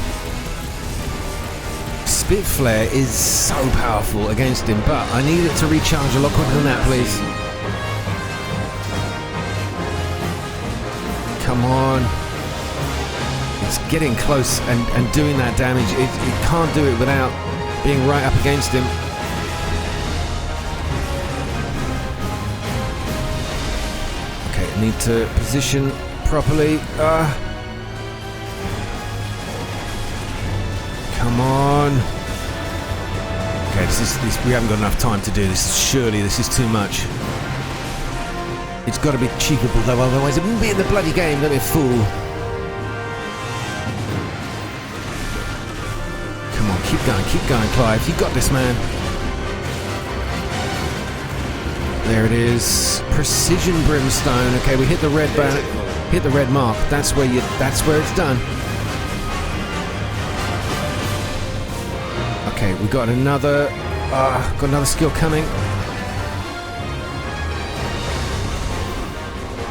Spit Flare is so powerful against him, but I need it to recharge a lot quicker than that, please. Come on. It's getting close and doing that damage. It can't do it without being right up against him. Okay, I need to position properly. Come on. Okay, we haven't got enough time to do this. Surely this is too much. It's got to be achievable though, otherwise it wouldn't be in the bloody game. Don't be a fool. Come on, keep going, Clive. You got this, man. There it is. Precision Brimstone. Okay, we hit the red mark. That's where it's done. Okay, we got another skill coming.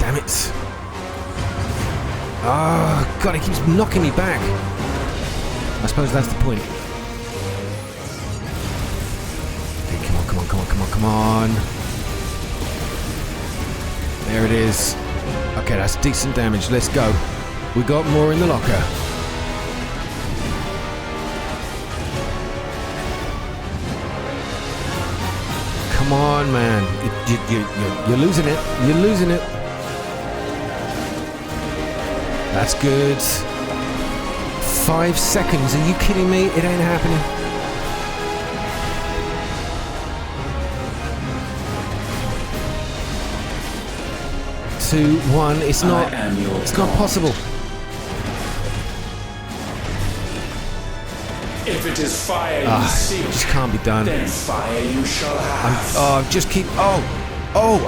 Damn it. Oh, God, he keeps knocking me back. I suppose that's the point. Okay, come on. There it is. Okay, that's decent damage. Let's go. We got more in the locker. Come on, man. You're losing it. You're losing it. That's good. 5 seconds. Are you kidding me? It ain't happening. 2, 1. It's not possible. If it is fire you seek, it just can't be done. Then fire you shall have. I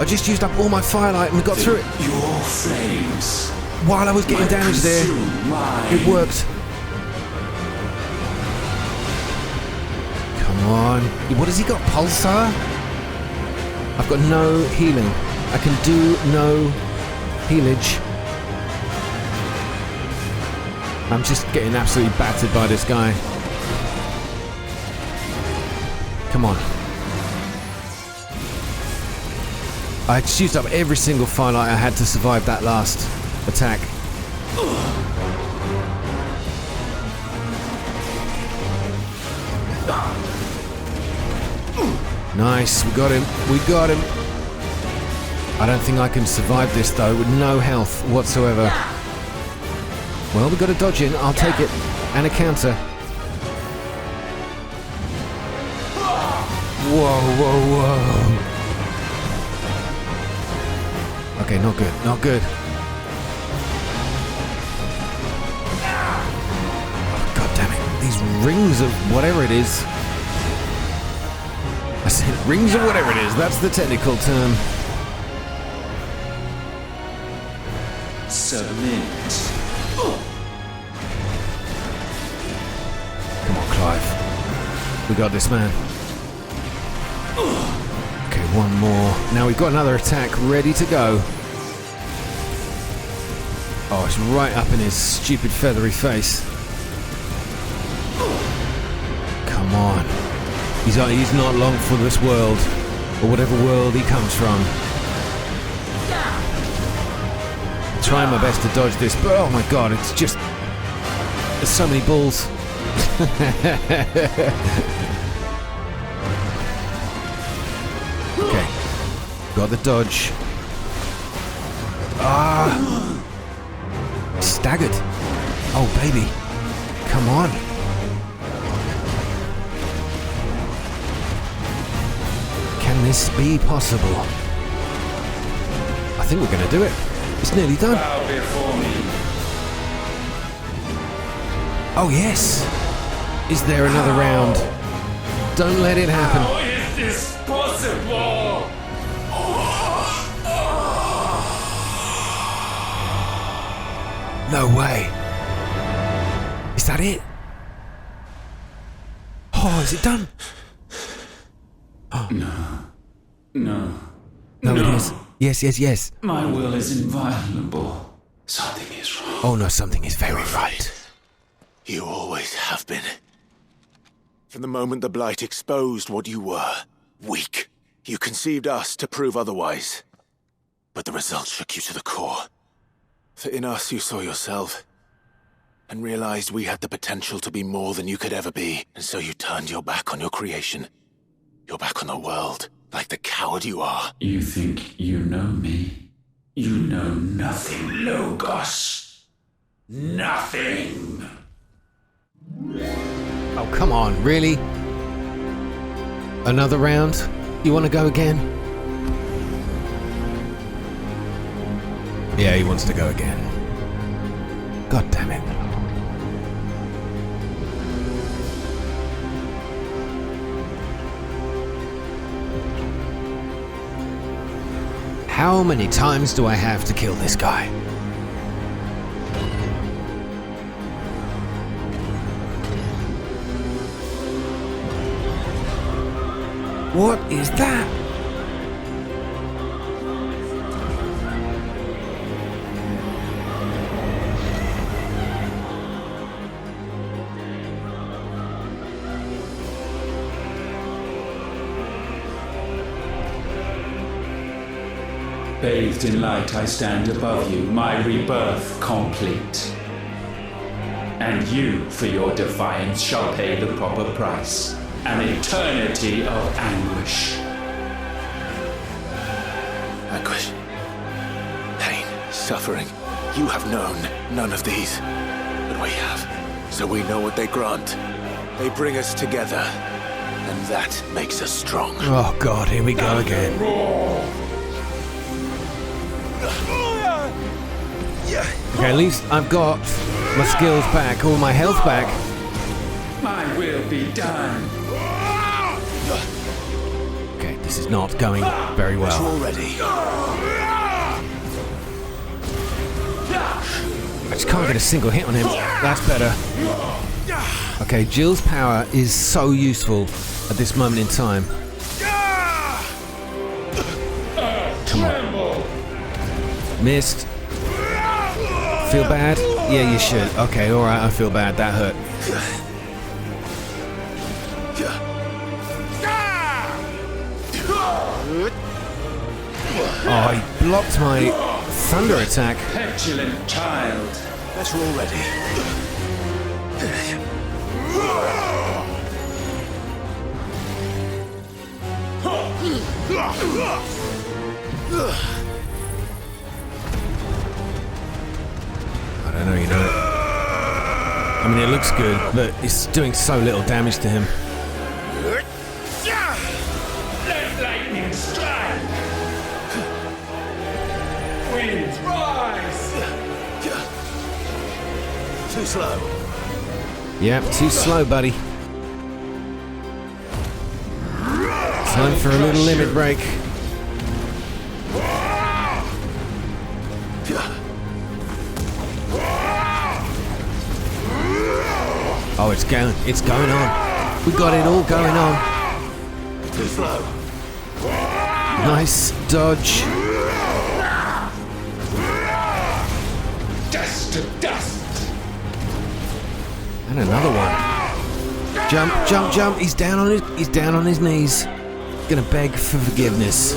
just used up all my firelight and we got through it. Your flames. While I was getting damage there, it worked. Come on. What has he got? Pulsar? I've got no healing. I can do no healage. I'm just getting absolutely battered by this guy. Come on. I just used up every single firelight I had to survive that last attack. Nice, we got him. I don't think I can survive this though with no health whatsoever. Well, we got a dodge in. I'll take it. And a counter. Whoa. Okay, not good. Oh, God damn it. These rings of whatever it is. I said rings or whatever it is. That's the technical term. Submit. Come on, Clive. We got this, man. Okay, one more. Now we've got another attack ready to go. Oh, it's right up in his stupid feathery face. Come on. He's not long for this world, or whatever world he comes from. Trying my best to dodge this, but oh my god, it's just... There's so many balls. Okay. Got the dodge. Ah! Staggered. Oh, baby. Come on. Can this be possible? I think we're going to do it. It's nearly done. Bow before me. Oh, yes. Is there another round? Don't let it happen. How is this possible? No way. Is that it? Oh, is it done? Oh. No. No, it is. Yes. My will is inviolable. Something is wrong. Oh no, something is very right. You always have been. From the moment the Blight exposed what you were, weak, you conceived us to prove otherwise. But the results shook you to the core. For in us you saw yourself, and realized we had the potential to be more than you could ever be, and so you turned your back on your creation. Your back on the world, like the coward you are. You think you know me? You know nothing, Logos. Nothing. Oh, come on, really? Another round? You want to go again? Yeah, he wants to go again. God damn it. How many times do I have to kill this guy? What is that? Bathed in light, I stand above you, my rebirth complete. And you, for your defiance, shall pay the proper price. An eternity of anguish. Anguish. Pain. Suffering. You have known none of these. But we have. So we know what they grant. They bring us together. And that makes us strong. Oh god, here we go again. Okay, at least I've got my skills back, all my health back. My will be done. Okay, this is not going very well. Already. I just can't get a single hit on him. That's better. Okay, Jill's power is so useful at this moment in time. Come on. Missed. Feel bad? Yeah, you should. Okay, alright, I feel bad. That hurt. Oh, he blocked my thunder attack. Petulant child. Better already. I don't know, you know. I mean, it looks good, but it's doing so little damage to him. Let lightning strike. Winds rise. Too slow. Yep, too slow, buddy. Time for a little limit break. Oh, it's going on. We got it all going on. Too slow. Nice dodge. Dust to dust. And another one. Jump, jump, jump. He's down on his knees. Gonna beg for forgiveness.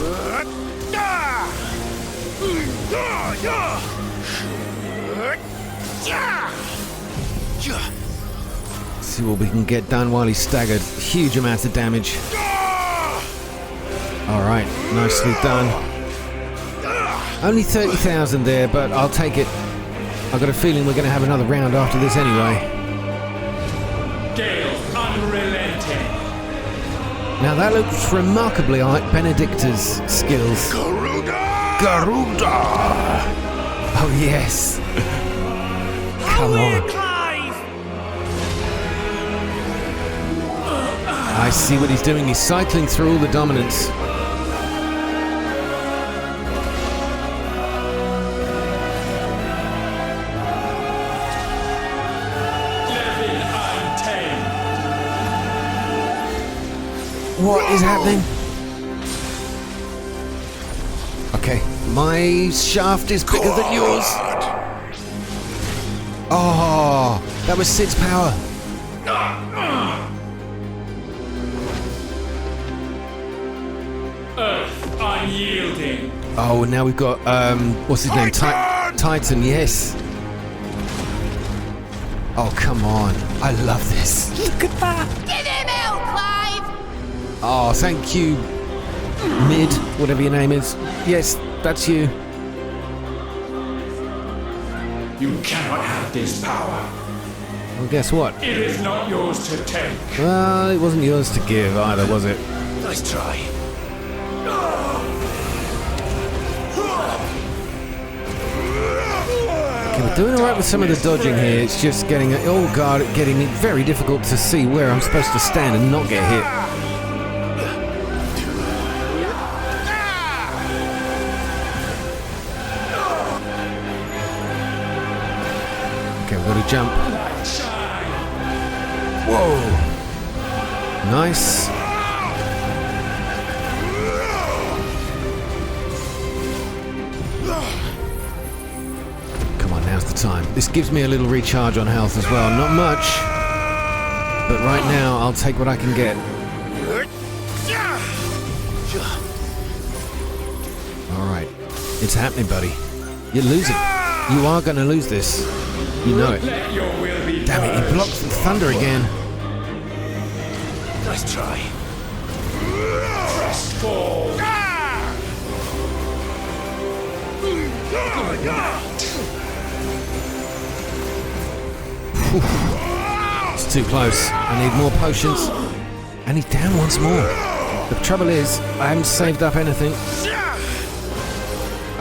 See what we can get done while he's staggered. Huge amounts of damage. Alright, nicely done. Only 30,000 there, but I'll take it. I've got a feeling we're going to have another round after this anyway. Gale unrelenting. Now that looks remarkably like Benedicta's skills. Garuda! Oh yes. Come on. I see what he's doing. He's cycling through all the dominants. What is happening? Okay, my shaft is bigger than yours. Oh, that was Sid's power. Earth unyielding. Oh, now we've got what's his name? Titan. Yes. Oh, come on! I love this. Look at that. Give him hell, Clive! Oh, thank you, Mid, whatever your name is. Yes, that's you. You cannot have this power. Well, guess what? It is not yours to take. Well, it wasn't yours to give either, was it? Nice try. Okay, we're doing alright with some of the dodging here. It's just getting it very difficult to see where I'm supposed to stand and not get hit. Okay, we've got to jump. Whoa! Nice. Come on, now's the time. This gives me a little recharge on health as well. Not much, but right now I'll take what I can get. Alright, it's happening, buddy. You're losing. You are going to lose this. You know it. Damn it, he blocks the thunder again. Nice try. Press forward. It's too close. I need more potions. And he's down once more. The trouble is, I haven't saved up anything. I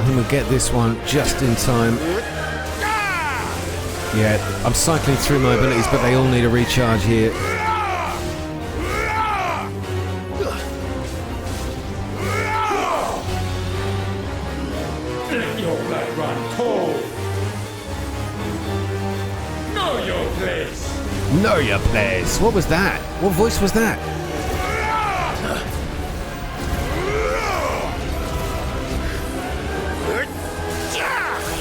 think we'll get this one just in time. Yeah, I'm cycling through my abilities, but they all need a recharge here. Let your blood run cold. Know your place. Know your place. What was that? What voice was that?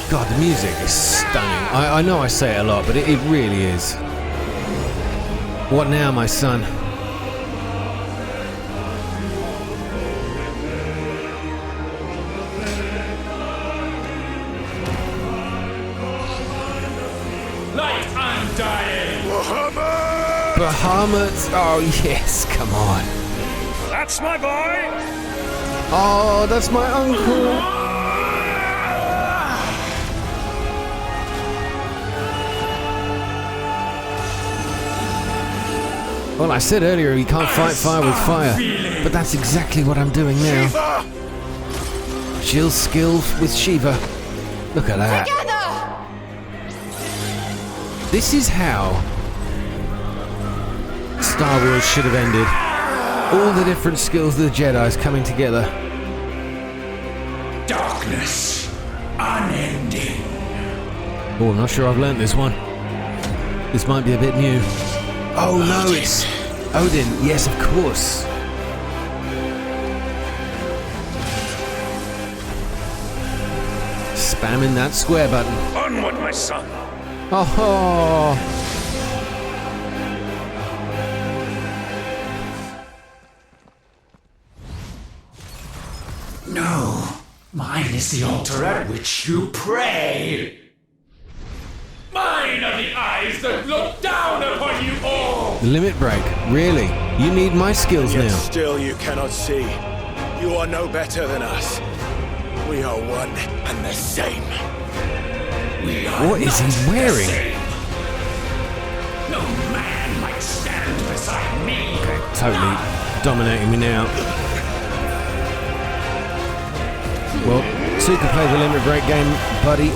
God, the music is stunning. I know I say it a lot, but it really is. What now, my son? Light undying. Bahamut! Oh, yes, come on. That's my boy. Oh, that's my uncle. Well, I said earlier he can't fight fire with fire, but that's exactly what I'm doing now. Jill's skill with Shiva. Look at that. This is how Star Wars should have ended. All the different skills of the Jedi's coming together. Darkness, unending. Oh, I'm not sure I've learnt this one. This might be a bit new. Oh no, it's Odin. Yes, of course. Spamming that square button. Onward, my son. Oh. No, mine is the altar at which you pray. Mine are the eyes that look down upon you all. The limit break. Really? You need my skills Yet now. still you cannot see. You are no better than us. We are one and the same. We are What is he not wearing? the same. No man might stand beside me. Totally dominating me now. Well, so you can play the limit break game, buddy.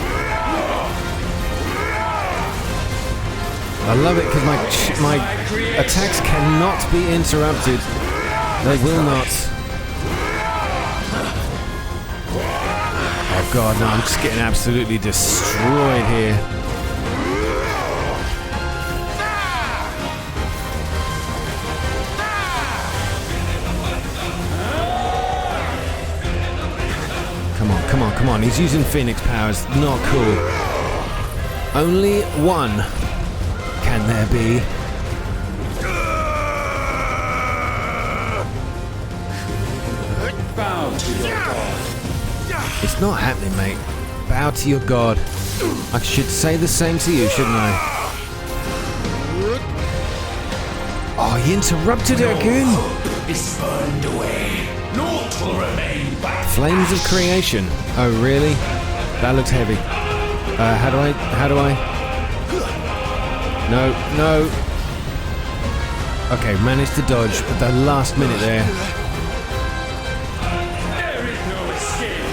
I love it because my attacks cannot be interrupted. They will not. Oh god, no, I'm just getting absolutely destroyed here. Come on, he's using Phoenix powers, not cool. Only one can there be. Bow to your god. It's not happening, mate. Bow to your god. I should say the same to you, shouldn't I? Oh, he interrupted it again. Is burned away. Naught will remain but Flames of creation. Oh, really? That looks heavy. How do I? No. Okay, managed to dodge at the last minute there. there is no escape.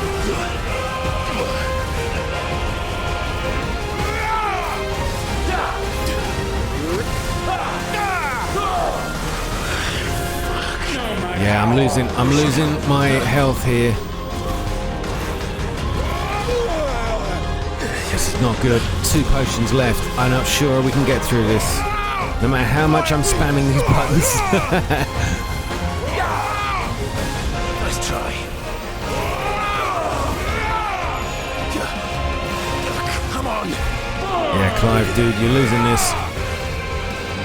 Yeah, I'm losing my health here. This is not good. 2 potions left. I'm not sure we can get through this. No matter how much I'm spamming these buttons. Nice try. Come on. Yeah, Clive, dude, you're losing this.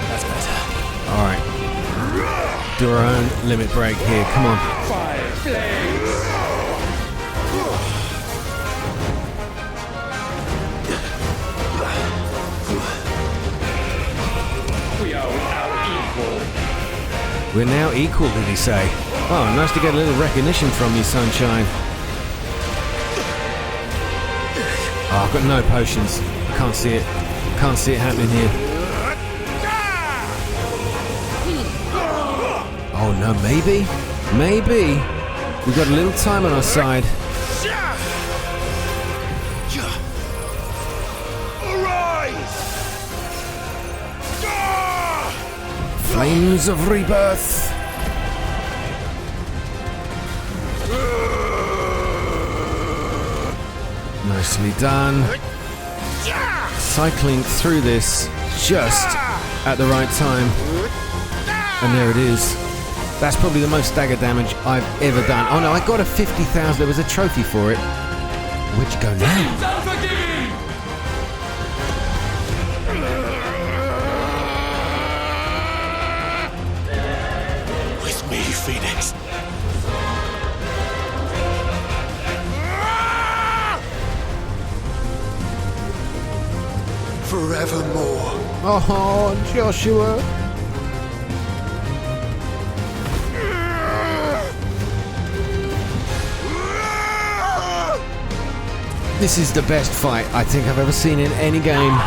That's better. Alright. Do our own limit break here. Come on. Fire flames. We are now equal. We're now equal, did he say? Oh, nice to get a little recognition from you, sunshine. Oh, I've got no potions. I can't see it. Can't see it happening here. Oh no, maybe? Maybe. We've got a little time on our side. Flames of rebirth. Nicely done. Cycling through this just at the right time. And there it is. That's probably the most stagger damage I've ever done. Oh no, I got a 50,000. There was a trophy for it. Where'd you go now? With me, Phoenix. Forevermore. Oh, Joshua. This is the best fight I think I've ever seen in any game.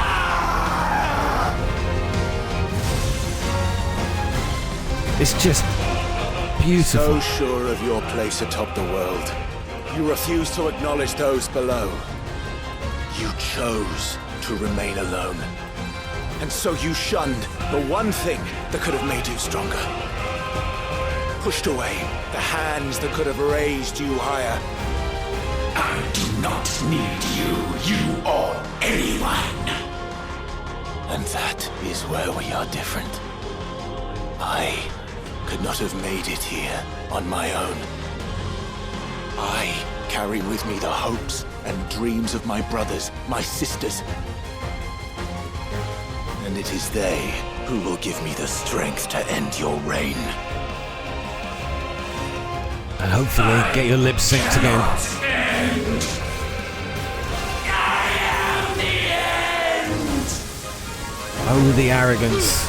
It's just beautiful. So sure of your place atop the world, you refuse to acknowledge those below. You chose to remain alone. And so you shunned the one thing that could have made you stronger. pushed away the hands that could have raised you higher. I do not need you or anyone. And that is where we are different. I could not have made it here on my own. I carry with me the hopes and dreams of my brothers, my sisters. And it is they who will give me the strength to end your reign. And hopefully get your lips synced again. I am the end! Oh, the arrogance.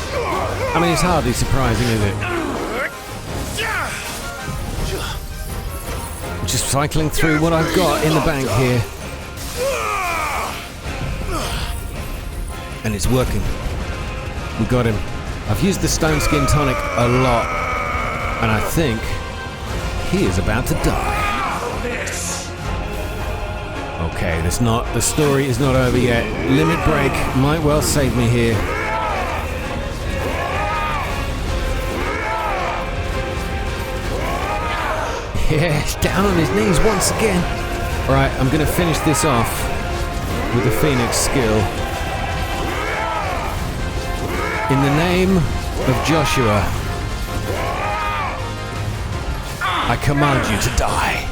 I mean, it's hardly surprising, is it? Just cycling through what I've got in the bank here. And it's working. We got him. I've used the Stone Skin Tonic a lot. And I think he is about to die. Okay, the story is not over yet. Limit break might well save me here. Yeah, down on his knees once again. Alright, I'm going to finish this off with the Phoenix skill. In the name of Joshua, I command you to die.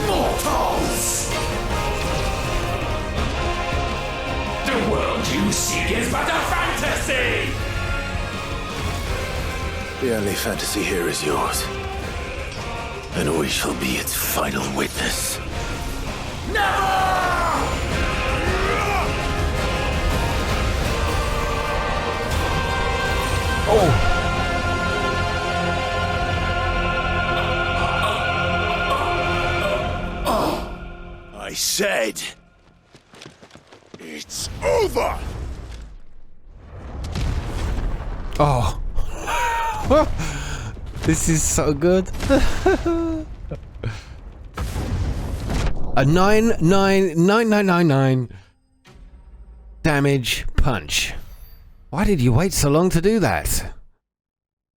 Mortals! The world you seek is but a fantasy! The only fantasy here is yours. And we shall be its final witness. Never! Oh! I said, it's over! Oh. This is so good. A 99999 damage punch. Why did you wait so long to do that?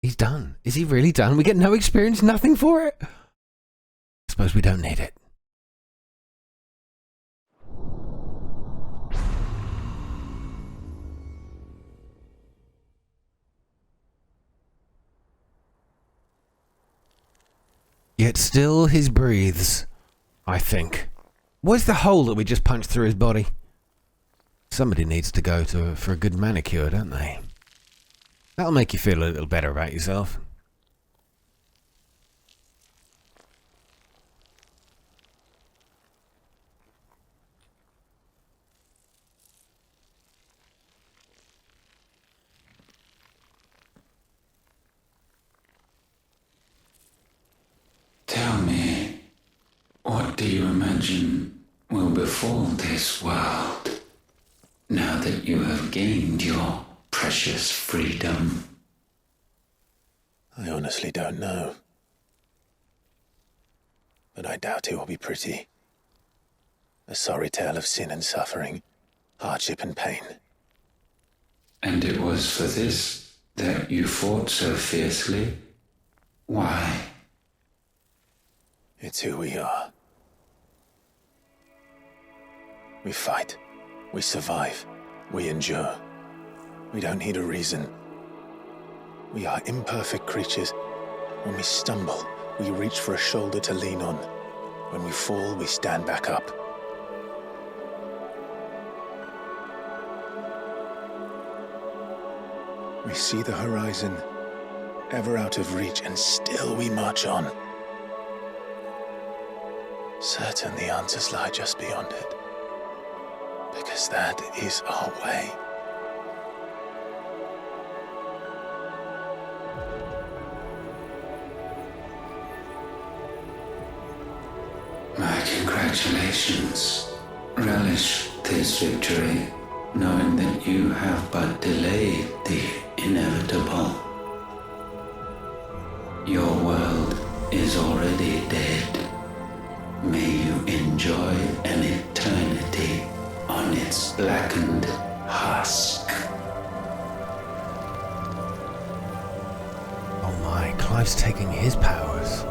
He's done. Is he really done? We get no experience, nothing for it? I suppose we don't need it. Yet still he breathes, I think. Where's the hole that we just punched through his body? Somebody needs to go for a good manicure, don't they? That'll make you feel a little better about yourself. Tell me, what do you imagine will befall this world now that you have gained your precious freedom? I honestly don't know. But I doubt it will be pretty. A sorry tale of sin and suffering, hardship and pain. And it was for this that you fought so fiercely? Why? It's who we are. We fight. We survive. We endure. We don't need a reason. We are imperfect creatures. When we stumble, we reach for a shoulder to lean on. When we fall, we stand back up. We see the horizon, ever out of reach, and still we march on. Certain the answers lie just beyond it. Because that is our way. My congratulations. Relish this victory, knowing that you have but delayed the inevitable. Your world is already dead. May you enjoy an eternity on its blackened husk. Clive's taking his powers.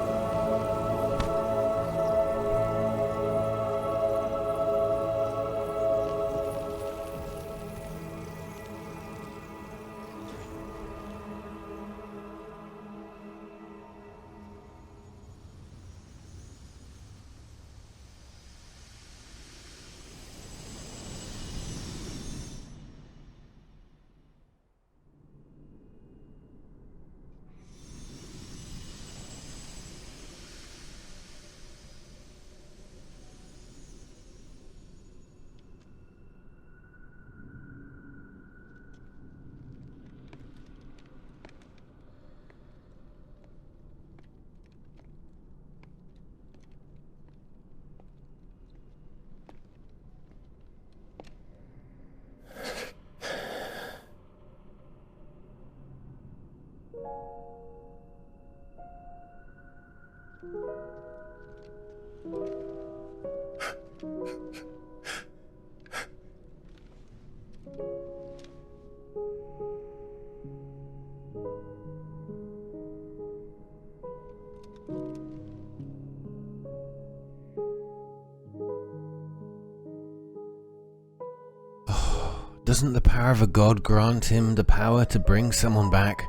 Doesn't the power of a god grant him the power to bring someone back?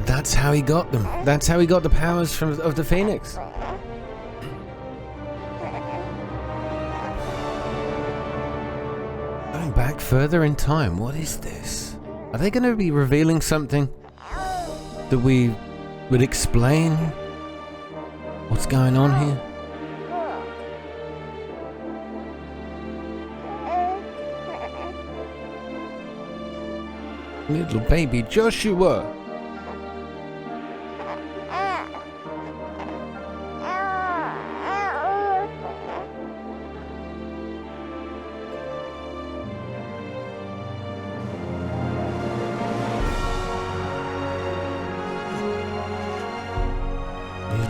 That's how he got them. That's how he got the powers of the Phoenix. Going back further in time, what is this? Are they going to be revealing something that we would explain what's going on here? Little baby Joshua.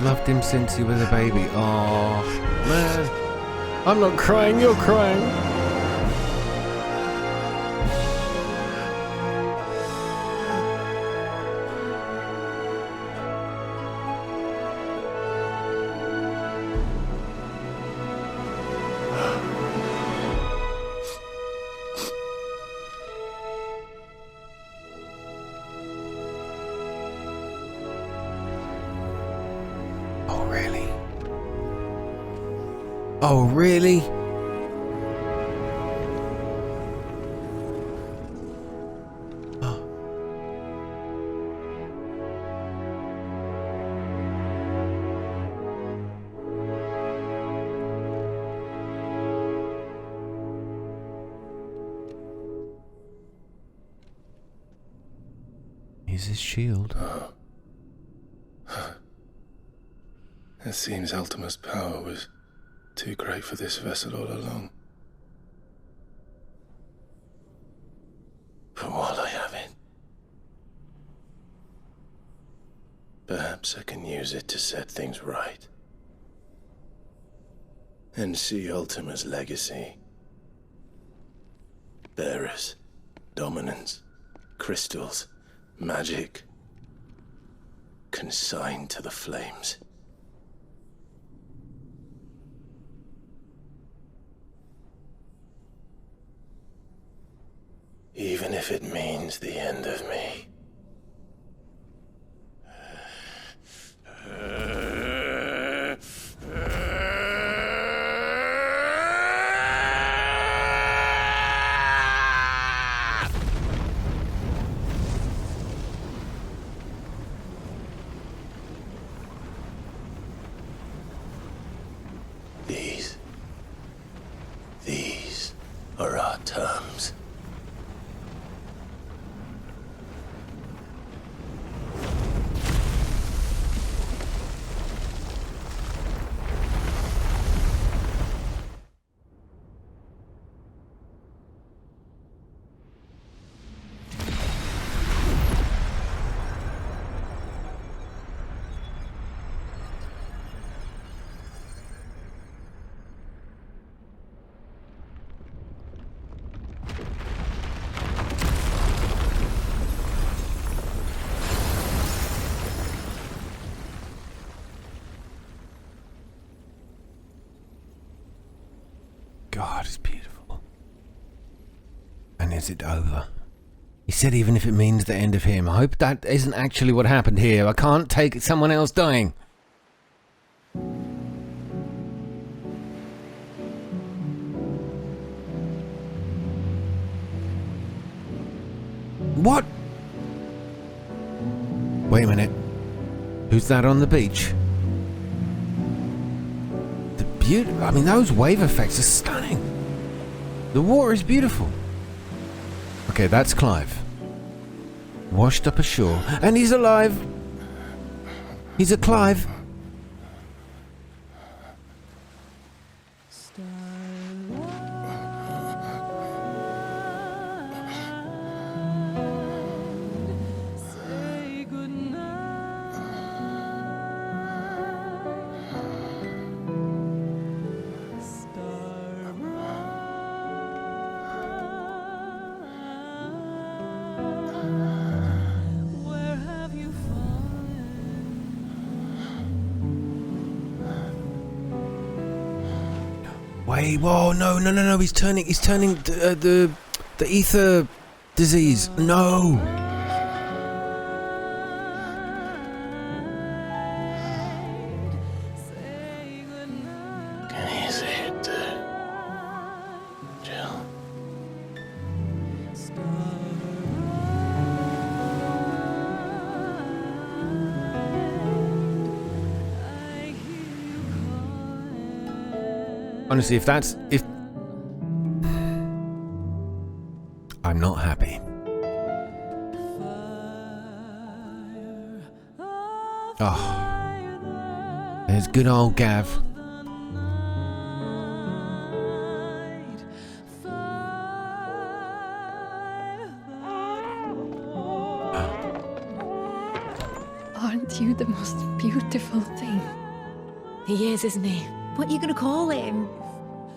Loved him since he was a baby. Oh, man. I'm not crying, you're crying. Oh, really? Oh. Here's his shield. It seems Ultima's power was too great for this vessel all along. But while I have it, perhaps I can use it to set things right. And see Ultima's legacy. Bearers, dominance, crystals, magic, consigned to the flames. Even if it means the end of me. These are our terms. God, it's beautiful. And is it over? He said even if it means the end of him. I hope that isn't actually what happened here. I can't take someone else dying. What? Wait a minute. Who's that on the beach? I mean, those wave effects are stunning. The water is beautiful. Okay, that's Clive. Washed up ashore. And he's alive. He's a Clive. Wait, whoa, no, he's turning the ether disease. No. Can you see it, Jill? Honestly, if I'm not happy. Oh, there's good old Gav. Aren't you the most beautiful thing? He is, isn't he? What are you going to call him?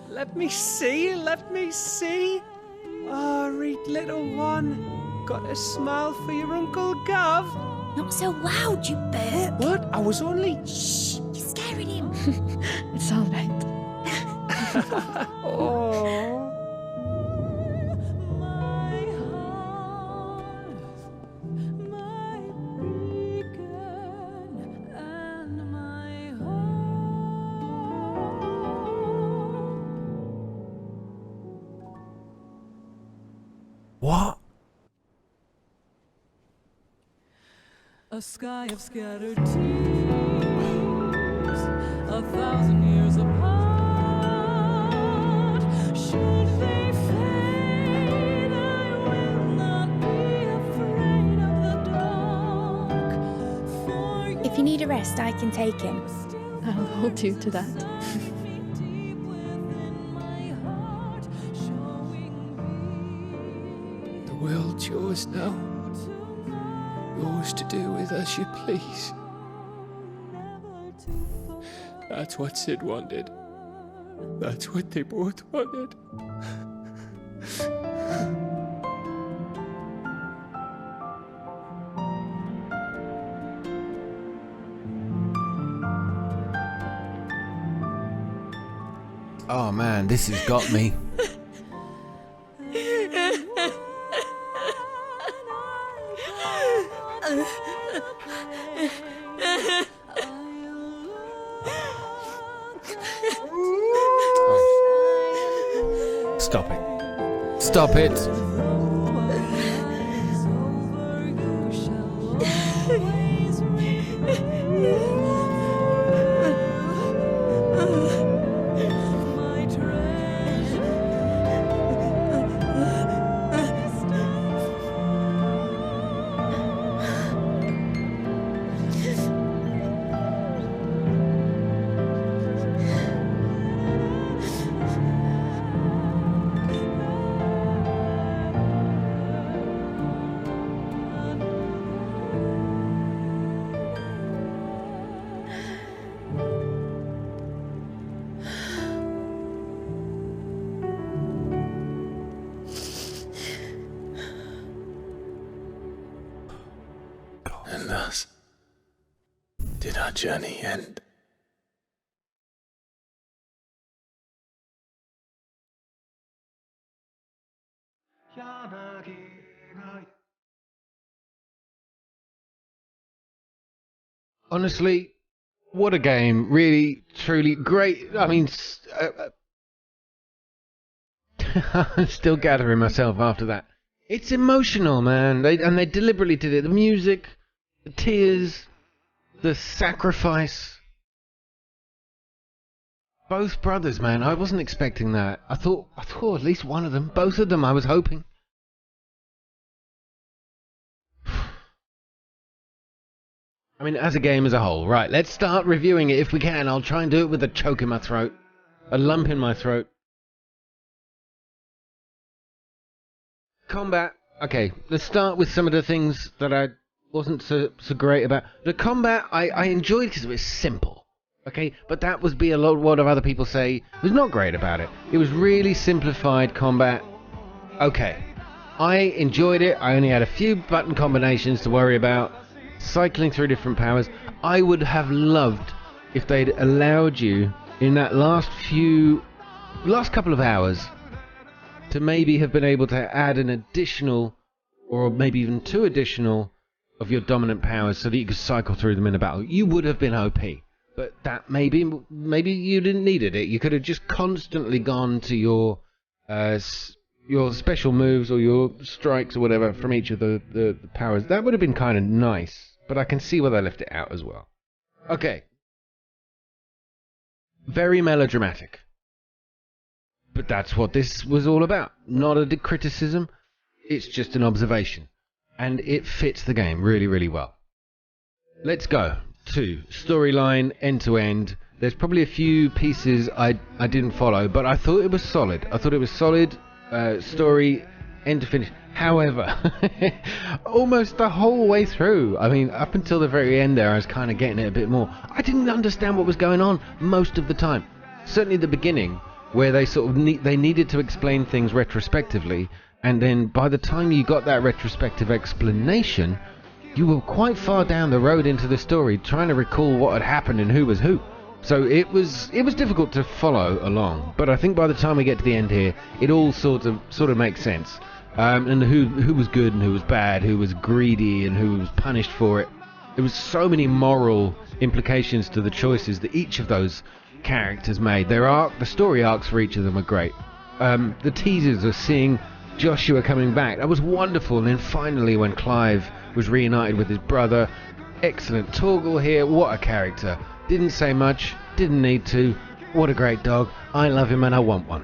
Let me see. Oh, read little one. Got a smile for your Uncle Gav. Not so loud, you burp. What? I was only... Shh, you're scaring him. It's all right. Oh. What? A sky of scattered tears, 1,000 years apart. Should they fade, I will not be afraid of the dark. rest, I can take him. I'll hold you to that. The world's yours now. Yours to do with as you please. That's what Sid wanted. That's what they both wanted. Oh man, this has got me. Stop it. Stop it. And thus did our journey end. Honestly, what a game. Really, truly great. I mean, I'm still gathering myself after that. It's emotional, man. They deliberately did it. The music, the tears, the sacrifice. Both brothers, man. I wasn't expecting that. I thought at least one of them. Both of them, I was hoping. I mean, as a game as a whole. Right, let's start reviewing it if we can. I'll try and do it with a choke in my throat. A lump in my throat. Combat. Okay, let's start with some of the things that I wasn't so great about. The combat, I enjoyed because it was simple. Okay, but that was a lot of other people say was not great about it. It was really simplified combat. Okay, I enjoyed it. I only had a few button combinations to worry about. Cycling through different powers. I would have loved if they'd allowed you in that last couple of hours to maybe have been able to add an additional, or maybe even 2 additional of your dominant powers so that you could cycle through them in a battle. You would have been OP. But that maybe you didn't needed it. You could have just constantly gone to your special moves or your strikes or whatever from each of the powers. That would have been kind of nice. But I can see why they left it out as well. Okay. Very melodramatic. But that's what this was all about. Not a criticism. It's just an observation. And it fits the game really, really well. Let's go to storyline end to end. There's probably a few pieces I didn't follow, but I thought it was solid. I thought it was solid story end to finish. However, almost the whole way through, I mean, up until the very end there, I was kind of getting it a bit more. I didn't understand what was going on most of the time. Certainly at the beginning, where they sort of they needed to explain things retrospectively, and then by the time you got that retrospective explanation, you were quite far down the road into the story, trying to recall what had happened and who was who. So it was difficult to follow along. But I think by the time we get to the end here, it all sort of makes sense. And who was good and who was bad, who was greedy and who was punished for it. There was so many moral implications to the choices that each of those characters made. The story arcs for each of them are great. The teasers of seeing Joshua coming back, that was wonderful. And then finally when Clive was reunited with his brother, excellent. Torgal here, what a character. Didn't say much, didn't need to. What a great dog. I love him and I want one.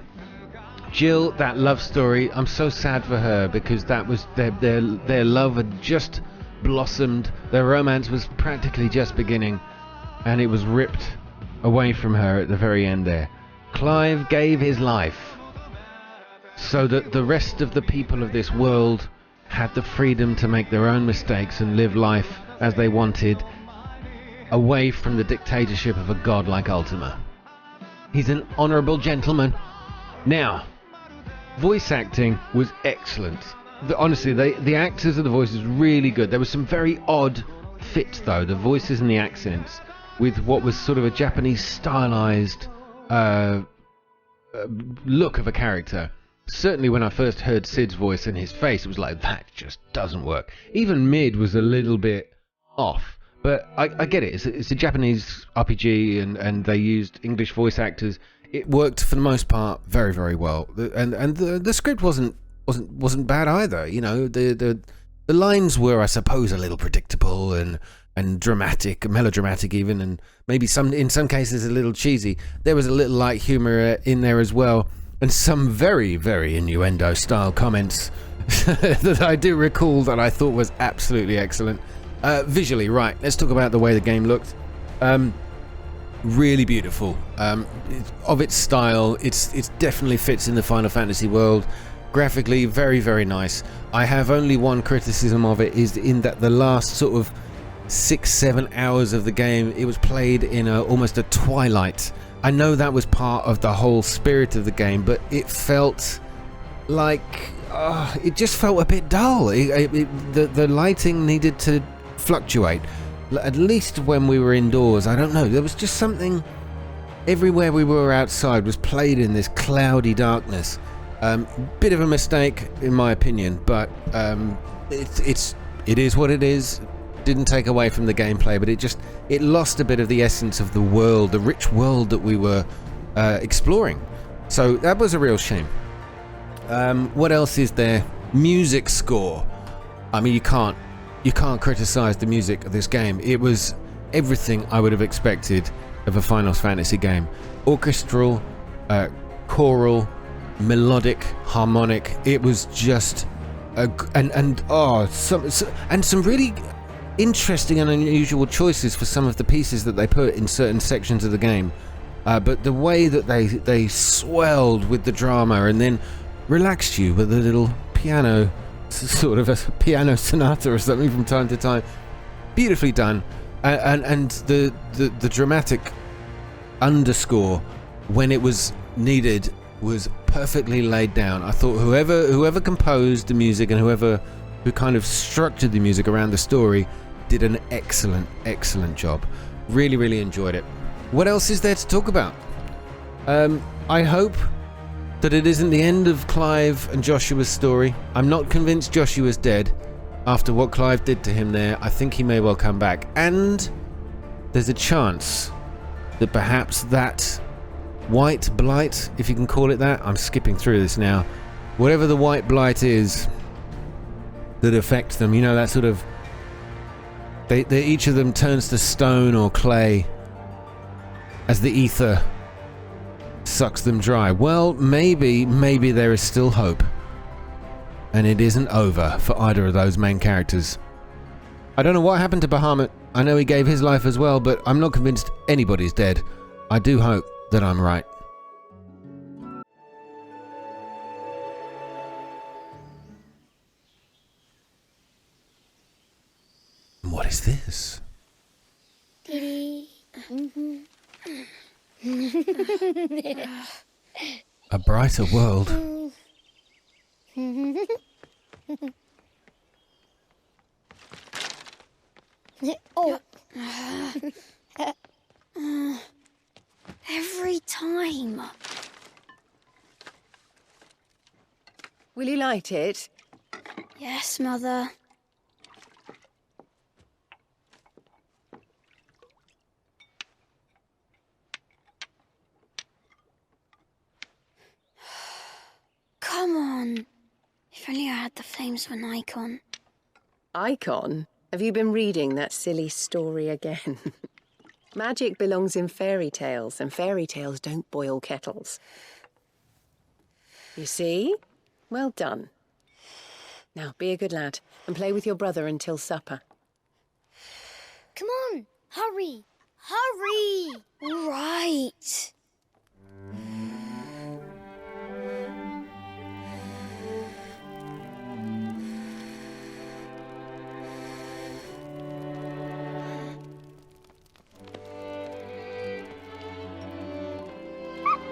Jill, that love story, I'm so sad for her because that was their love had just blossomed. Their romance was practically just beginning. and it was ripped away from her at the very end there. Clive gave his life so that the rest of the people of this world had the freedom to make their own mistakes and live life as they wanted, away from the dictatorship of a god like Ultima. He's an honourable gentleman. Now, voice acting was excellent. Honestly, the actors of the voices really good. There was some very odd fit, though, the voices and the accents, with what was sort of a Japanese stylized look of a character. Certainly when I first heard Sid's voice and his face, it was like, that just doesn't work. Even Mid was a little bit off. But I get it. It's a Japanese RPG, and they used English voice actors. It worked for the most part very, very well. And the script wasn't bad either. You know, the lines were, I suppose, a little predictable and dramatic, melodramatic even, and maybe in some cases a little cheesy. There was a little light humour in there as well, and some very, very innuendo style comments that I do recall that I thought was absolutely excellent. Visually, right, let's talk about the way the game looked. Really beautiful. Of its style, it's definitely fits in the Final Fantasy world. Graphically, very, very nice. I have only one criticism of it, is in that the last sort of 6-7 hours of the game, it was played in almost a twilight. I know that was part of the whole spirit of the game, but it felt like it just felt a bit dull. The lighting needed to fluctuate, at least when we were indoors. I don't know, there was just something. Everywhere we were outside was played in this cloudy darkness. Bit of a mistake in my opinion, but it is what it is. Didn't take away from the gameplay, but it lost a bit of the essence of the world, the rich world that we were exploring. So that was a real shame. What else is there? Music score. I mean, you can't criticize the music of this game. It was everything I would have expected of a Final Fantasy game. Orchestral, choral, melodic, harmonic. It was just some really interesting and unusual choices for some of the pieces that they put in certain sections of the game. But the way that they swelled with the drama and then relaxed you with a little piano, sort of a piano sonata or something from time to time. Beautifully done. And the dramatic underscore when it was needed was perfectly laid down. I thought whoever composed the music and who kind of structured the music around the story did an excellent job. Really, really enjoyed it. What else is there to talk about? I hope that it isn't the end of Clive and Joshua's story. I'm not convinced Joshua's dead after what Clive did to him there. I think he may well come back, and there's a chance that perhaps that white blight, if you can call it that, I'm skipping through this now, whatever the white blight is that affects them, you know, that sort of, they each of them turns to stone or clay as the ether sucks them dry. Well, maybe there is still hope, and it isn't over for either of those main characters. I don't know what happened to Bahamut. I know he gave his life as well, but I'm not convinced anybody's dead. I do hope that I'm right. What is this? A brighter world. Oh. Every time. Will you light it? Yes, Mother. Come on. If only I had the flames of an icon. Icon? Have you been reading that silly story again? Magic belongs in fairy tales, and fairy tales don't boil kettles. You see? Well done. Now, be a good lad, and play with your brother until supper. Come on, hurry. Hurry! Right.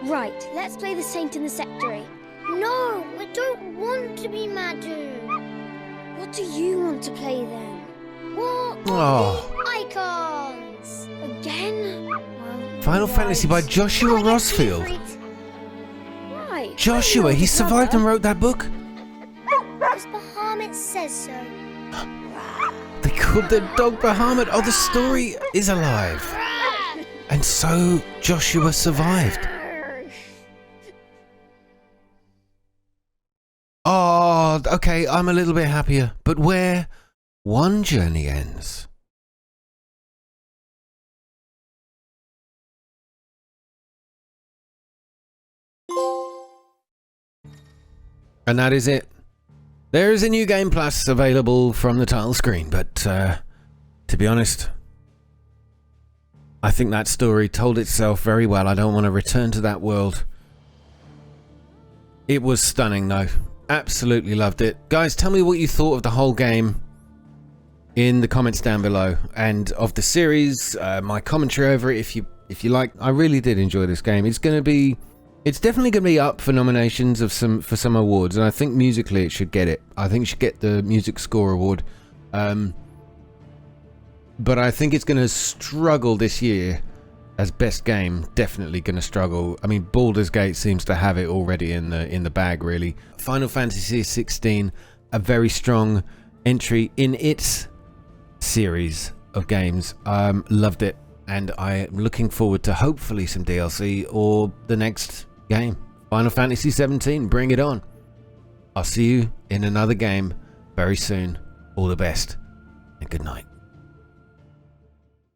Right, let's play the saint in the sectary. No, I don't want to be Madhu. What do you want to play then? What are the icons? Again? Well, Final Fantasy by Joshua Rosfield. Right. Joshua, he survived and wrote that book? Because Bahamut says so. They called their dog Bahamut. Oh, the story is alive. And so Joshua survived. Oh, okay, I'm a little bit happier. But where one journey ends. And that is it. There is a new Game Plus available from the title screen, but to be honest, I think that story told itself very well. I don't want to return to that world. It was stunning though. Absolutely loved it. Guys, tell me what you thought of the whole game in the comments down below, and of the series, my commentary over it if you like. I really did enjoy this game. It's definitely going to be up for nominations for some awards, and I think musically it should get it. I think it should get the music score award. But I think it's going to struggle this year as best game. Definitely going to struggle. I mean, Baldur's Gate seems to have it already in the bag, really. Final Fantasy 16, a very strong entry in its series of games. Loved it, and I'm looking forward to hopefully some DLC or the next game. Final Fantasy 17, bring it on. I'll see you in another game very soon. All the best and good night.